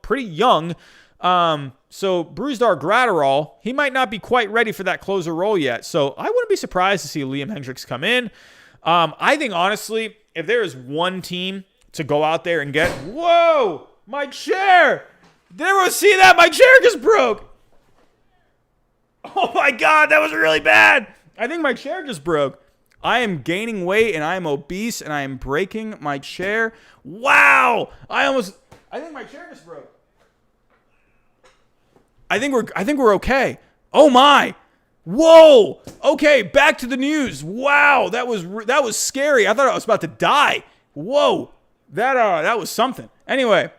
Speaker 1: pretty young. So Brusdar Graterol, he might not be quite ready for that closer role yet. So I wouldn't be surprised to see Liam Hendricks come in. I think, honestly, if there is one team to go out there and get, whoa, my chair. Did everyone see that? My chair just broke. Oh my God, that was really bad. I think my chair just broke. I am gaining weight and I am obese and I am breaking my chair. Wow. I think my chair just broke. I think we're okay. Oh my. Whoa. Okay, back to the news. Wow, that was scary. I thought I was about to die. Whoa. That was something. Anyway.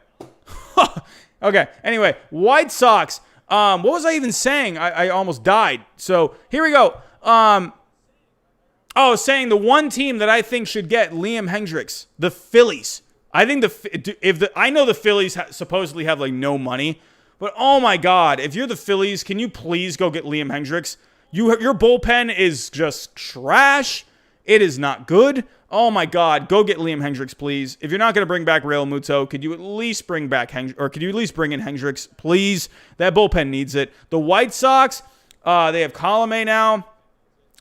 Speaker 1: Okay. Anyway, White Sox. What was I even saying? I almost died. So here we go. Saying the one team that I think should get Liam Hendricks, the Phillies. I think I know the Phillies supposedly have like no money, but oh my God, if you're the Phillies, can you please go get Liam Hendricks? Your bullpen is just trash. It is not good. Oh my God, go get Liam Hendricks, please. If you're not going to bring back Real Muto, could you at least bring in Hendricks, please? That bullpen needs it. The White Sox, they have Colomé now.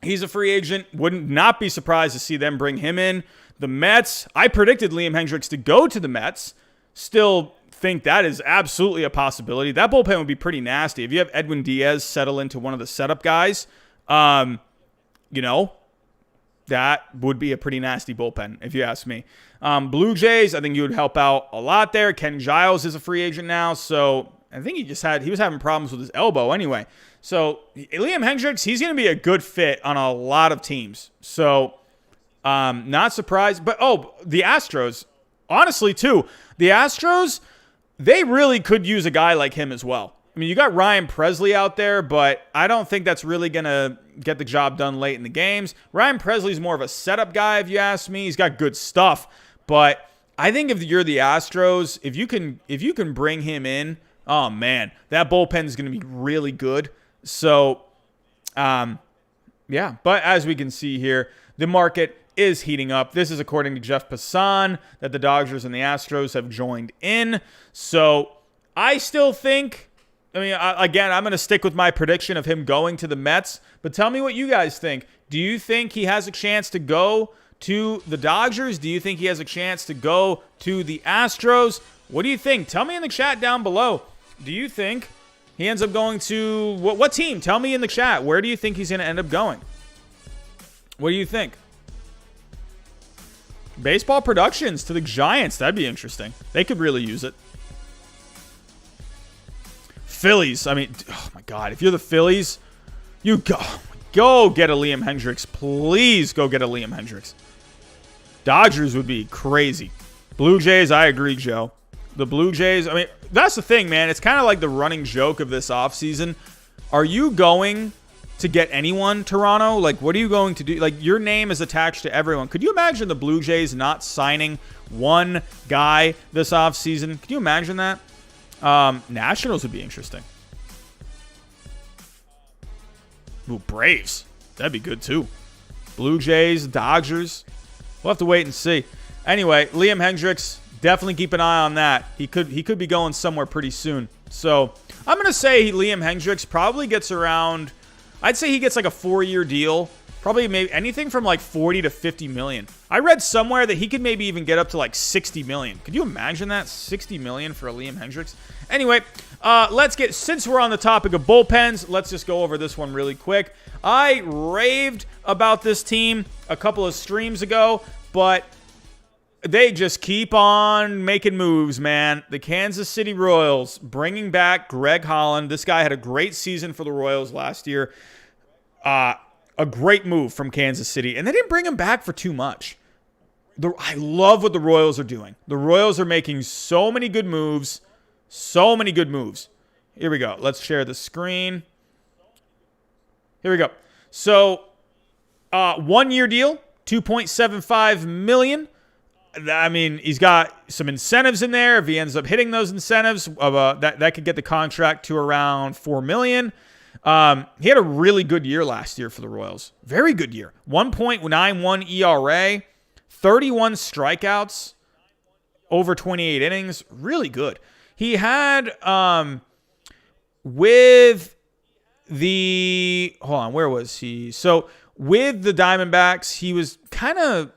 Speaker 1: He's a free agent. Would not be surprised to see them bring him in. The Mets, I predicted Liam Hendricks to go to the Mets. Still think that is absolutely a possibility. That bullpen would be pretty nasty. If you have Edwin Diaz settle into one of the setup guys, that would be a pretty nasty bullpen, if you ask me. Blue Jays, I think you would help out a lot there. Ken Giles is a free agent now, so I think he was having problems with his elbow anyway. So Liam Hendricks, he's going to be a good fit on a lot of teams. So not surprised. But, the Astros, honestly, too. The Astros, they really could use a guy like him as well. I mean, you got Ryan Presley out there, but I don't think that's really going to get the job done late in the games. Ryan Presley's more of a setup guy, if you ask me. He's got good stuff. But I think if you're the Astros, if you can bring him in, oh, man, that bullpen is going to be really good. So, yeah. But as we can see here, the market is heating up. This is according to Jeff Passan that the Dodgers and the Astros have joined in. So I still think, again, I'm going to stick with my prediction of him going to the Mets. But tell me what you guys think. Do you think he has a chance to go to the Dodgers? Do you think he has a chance to go to the Astros? What do you think? Tell me in the chat down below. Do you think He ends up going to what team? Tell me in the chat. Where do you think he's going to end up going? What do you think? Baseball Productions to the Giants. That'd be interesting. They could really use it. Phillies. I mean, oh my God. If you're the Phillies, you go get a Liam Hendricks. Please go get a Liam Hendricks. Dodgers would be crazy. Blue Jays, I agree, Joe. The Blue Jays, I mean, that's the thing, man. It's kind of like the running joke of this offseason. Are you going to get anyone, Toronto? Like, what are you going to do? Like, your name is attached to everyone. Could you imagine the Blue Jays not signing one guy this offseason? Can you imagine that? Nationals would be interesting. Ooh, Braves. That'd be good, too. Blue Jays, Dodgers. We'll have to wait and see. Anyway, Liam Hendricks, definitely keep an eye on that. He could be going somewhere pretty soon. So I'm going to say Liam Hendricks probably gets around, I'd say he gets like a 4-year deal. Probably maybe anything from like 40 to 50 million. I read somewhere that he could maybe even get up to like 60 million. Could you imagine that? 60 million for a Liam Hendricks? Anyway, since we're on the topic of bullpens, let's just go over this one really quick. I raved about this team a couple of streams ago, but they just keep on making moves, man. The Kansas City Royals bringing back Greg Holland. This guy had a great season for the Royals last year. A great move from Kansas City. And they didn't bring him back for too much. I love what the Royals are doing. The Royals are making so many good moves. So many good moves. Here we go. Let's share the screen. Here we go. So, 1-year deal, $2.75 million. I mean, he's got some incentives in there. If he ends up hitting those incentives, that could get the contract to around $4 million. He had a really good year last year for the Royals. Very good year. 1.91 ERA, 31 strikeouts, over 28 innings. Really good. He had, with the, hold on, where was he? So with the Diamondbacks, he was kind of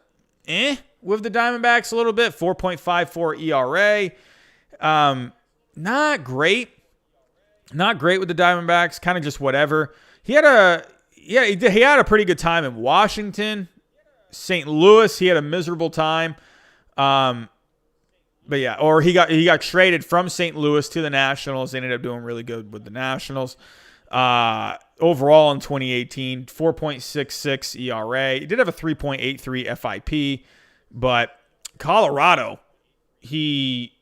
Speaker 1: with the Diamondbacks a little bit. 4.54 ERA. Not great. Not great with the Diamondbacks. Kind of just whatever. He had a pretty good time in Washington. St. Louis, he had a miserable time. But yeah, or he got traded from St. Louis to the Nationals. They ended up doing really good with the Nationals. Overall in 2018, 4.66 ERA. He did have a 3.83 FIP, but Colorado, he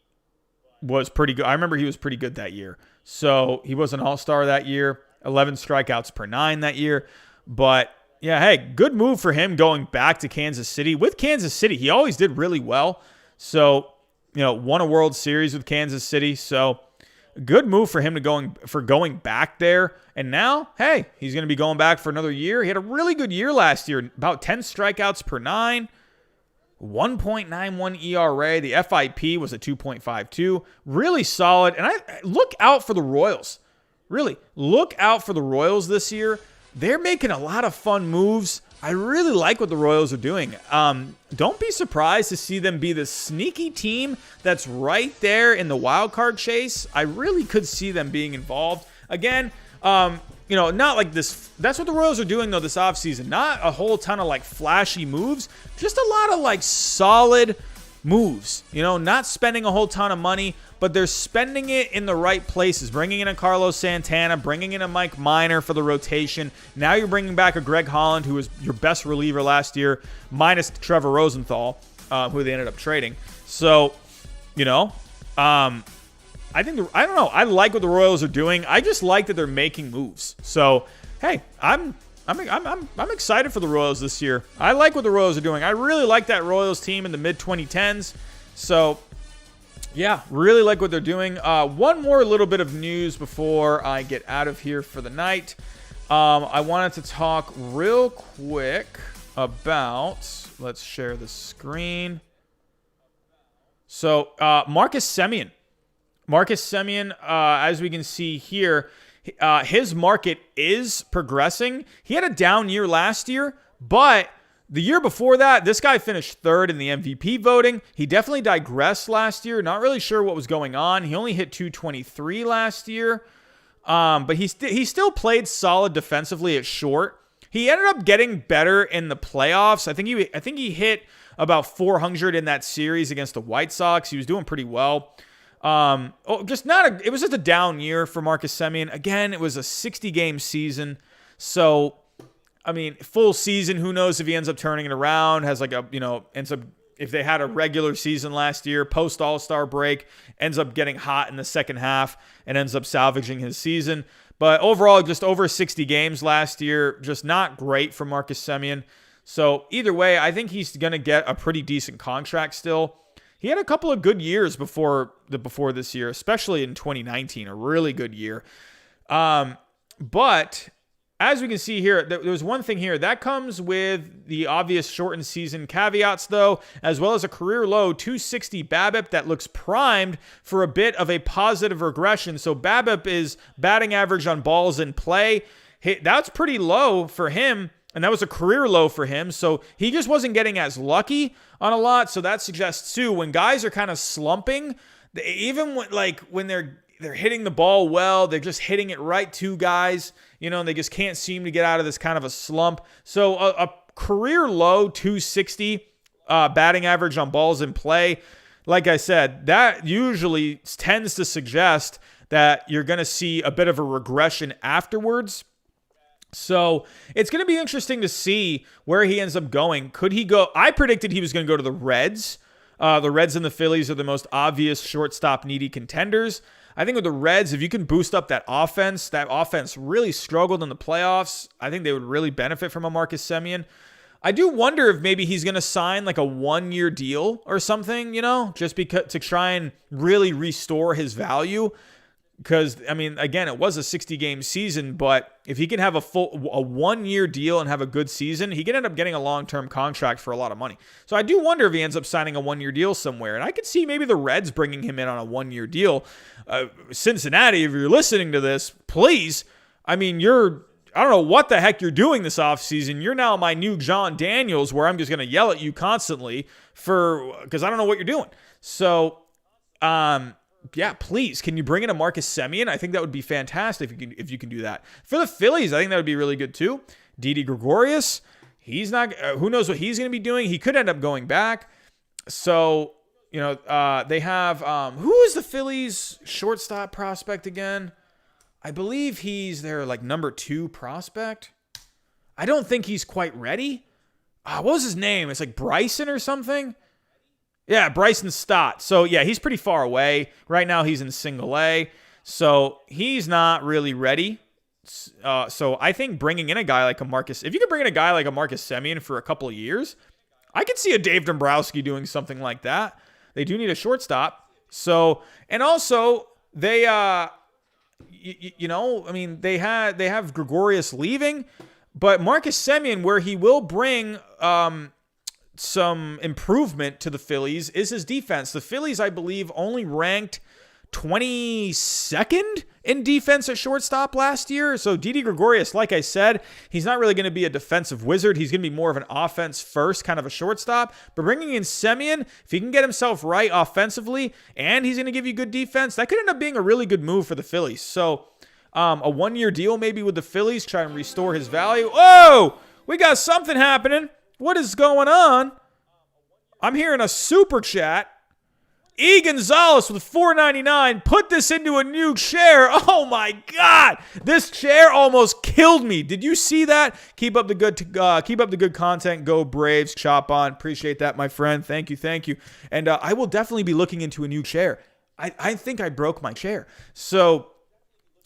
Speaker 1: was pretty good. I remember he was pretty good that year. So he was an all-star that year, 11 strikeouts per 9 that year. But yeah, hey, good move for him going back to Kansas City. With Kansas City, he always did really well. So, won a World Series with Kansas City. So good move for him going back there. And now, hey, he's going to be going back for another year. He had a really good year last year, about 10 strikeouts per 9. 1.91 ERA. The FIP was a 2.52. Really solid. And I look out for the Royals. Really, look out for the Royals this year. They're making a lot of fun moves. I really like what the Royals are doing. Don't be surprised to see them be the sneaky team that's right there in the wild card chase. I really could see them being involved. Again, not like this. That's what the Royals are doing, though, this offseason. Not a whole ton of, flashy moves. Just a lot of, solid moves. Not spending a whole ton of money, but they're spending it in the right places. Bringing in a Carlos Santana, bringing in a Mike Minor for the rotation. Now you're bringing back a Greg Holland, who was your best reliever last year, minus Trevor Rosenthal, who they ended up trading. So, I don't know. I like what the Royals are doing. I just like that they're making moves. So, hey, I'm excited for the Royals this year. I like what the Royals are doing. I really like that Royals team in the mid-2010s. So, yeah, really like what they're doing. One more little bit of news before I get out of here for the night. I wanted to talk real quick about, let's share the screen. So, Marcus Semien. As we can see here, his market is progressing. He had a down year last year, but the year before that, this guy finished third in the MVP voting. He definitely digressed last year. Not really sure what was going on. He only hit 223 last year. But he still played solid defensively at short. He ended up getting better in the playoffs. I think he hit about 400 in that series against the White Sox. He was doing pretty well. It was just a down year for Marcus Semien. Again, it was a 60-game season. So, I mean, full season, who knows if he ends up turning it around, if they had a regular season last year, post All-Star break, ends up getting hot in the second half and ends up salvaging his season. But overall, just over 60 games last year, just not great for Marcus Semien. So either way, I think he's going to get a pretty decent contract still. He had a couple of good years before this year, especially in 2019, a really good year. But as we can see here, there's one thing here. That comes with the obvious shortened season caveats, though, as well as a career-low 260 BABIP that looks primed for a bit of a positive regression. So BABIP is batting average on balls in play. That's pretty low for him, and that was a career low for him. So he just wasn't getting as lucky on a lot. So that suggests, too, when guys are kind of slumping, even when they're hitting the ball well, they're just hitting it right to guys, and they just can't seem to get out of this kind of a slump. So a career low 260 batting average on balls in play, like I said, that usually tends to suggest that you're going to see a bit of a regression afterwards. So it's going to be interesting to see where he ends up going. Could he go? I predicted he was going to go to the Reds. The Reds and the Phillies are the most obvious shortstop needy contenders. I think with the Reds, if you can boost up that offense really struggled in the playoffs. I think they would really benefit from a Marcus Semien. I do wonder if maybe he's going to sign like a 1-year deal or something, just because to try and really restore his value. Because, I mean, again, it was a 60-game season, but if he can have a 1-year deal and have a good season, he can end up getting a long-term contract for a lot of money. So I do wonder if he ends up signing a 1-year deal somewhere. And I could see maybe the Reds bringing him in on a 1-year deal. Cincinnati, if you're listening to this, please. I mean, I don't know what the heck you're doing this offseason. You're now my new John Daniels, where I'm just going to yell at you constantly because I don't know what you're doing. So, yeah, please, can you bring in a Marcus Semien? I think that would be fantastic if you can do that. For the Phillies, I think that would be really good too. Didi Gregorius, he's not. Who knows what he's going to be doing? He could end up going back. So they have who is the Phillies shortstop prospect again? I believe he's their number 2 prospect. I don't think he's quite ready. What was his name? It's like Bryson or something. Yeah, Bryson Stott. So, yeah, he's pretty far away. Right now, he's in single A. So, he's not really ready. So, I think bringing in a guy like a Marcus... If you could bring in a guy like a Marcus Semien for a couple of years, I could see a Dave Dombrowski doing something like that. They do need a shortstop. So, and also, they... they have Gregorius leaving, but Marcus Semien, where he will bring... some improvement to the Phillies is his defense. The Phillies, I believe, only ranked 22nd in defense at shortstop last year. So Didi Gregorius, like I said, he's not really going to be a defensive wizard. He's going to be more of an offense first kind of a shortstop. But bringing in Semien, if he can get himself right offensively and he's going to give you good defense, that could end up being a really good move for the Phillies. So a 1-year deal maybe with the Phillies, try and restore his value. Oh, we got something happening. What is going on? I'm hearing a super chat. E. Gonzalez with $4.99. Put this into a new chair. Oh my God! This chair almost killed me. Did you see that? Keep up the good content. Go Braves. Chop on. Appreciate that, my friend. Thank you. And I will definitely be looking into a new chair. I think I broke my chair. So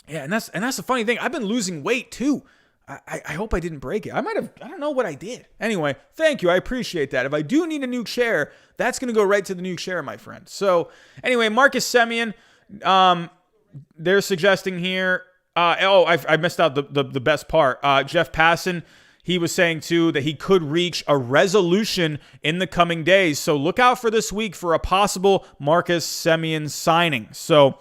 Speaker 1: yeah, and that's the funny thing. I've been losing weight too. I hope I didn't break it. I don't know what I did. Anyway, thank you. I appreciate that. If I do need a new chair, that's going to go right to the new chair, my friend. So anyway, Marcus Semien, they're suggesting here. I missed out the best part. Jeff Passan, he was saying too that he could reach a resolution in the coming days. So look out for this week for a possible Marcus Semien signing. So,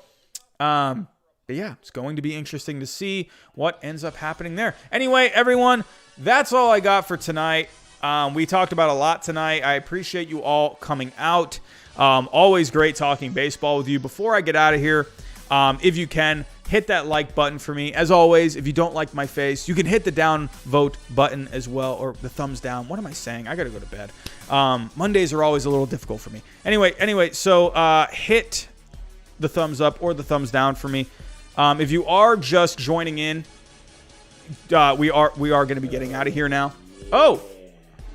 Speaker 1: but yeah, it's going to be interesting to see what ends up happening there. Anyway, everyone, that's all I got for tonight. We talked about a lot tonight. I appreciate you all coming out. Always great talking baseball with you. Before I get out of here, if you can, hit that like button for me. As always, if you don't like my face, you can hit the down vote button as well, or the thumbs down. What am I saying? I got to go to bed. Mondays are always a little difficult for me. Anyway, so hit the thumbs up or the thumbs down for me. If you are just joining in, we are going to be getting out of here now. Oh,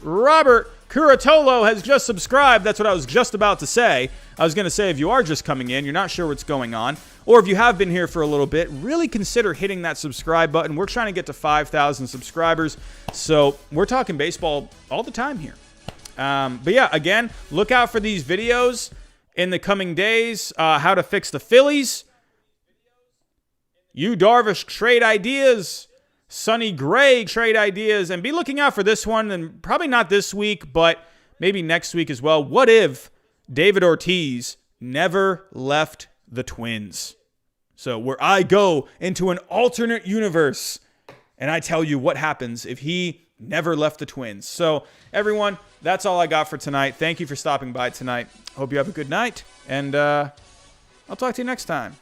Speaker 1: Robert Curatolo has just subscribed. That's what I was just about to say. I was going to say, if you are just coming in, you're not sure what's going on, or if you have been here for a little bit, really consider hitting that subscribe button. We're trying to get to 5,000 subscribers, so we're talking baseball all the time here. But yeah, again, look out for these videos in the coming days. How to fix the Phillies. Yu Darvish trade ideas. Sonny Gray trade ideas, and be looking out for this one, and probably not this week, but maybe next week as well. What if David Ortiz never left the Twins? So where I go into an alternate universe, and I tell you what happens if he never left the Twins. So everyone, that's all I got for tonight. Thank you for stopping by tonight. Hope you have a good night, and I'll talk to you next time.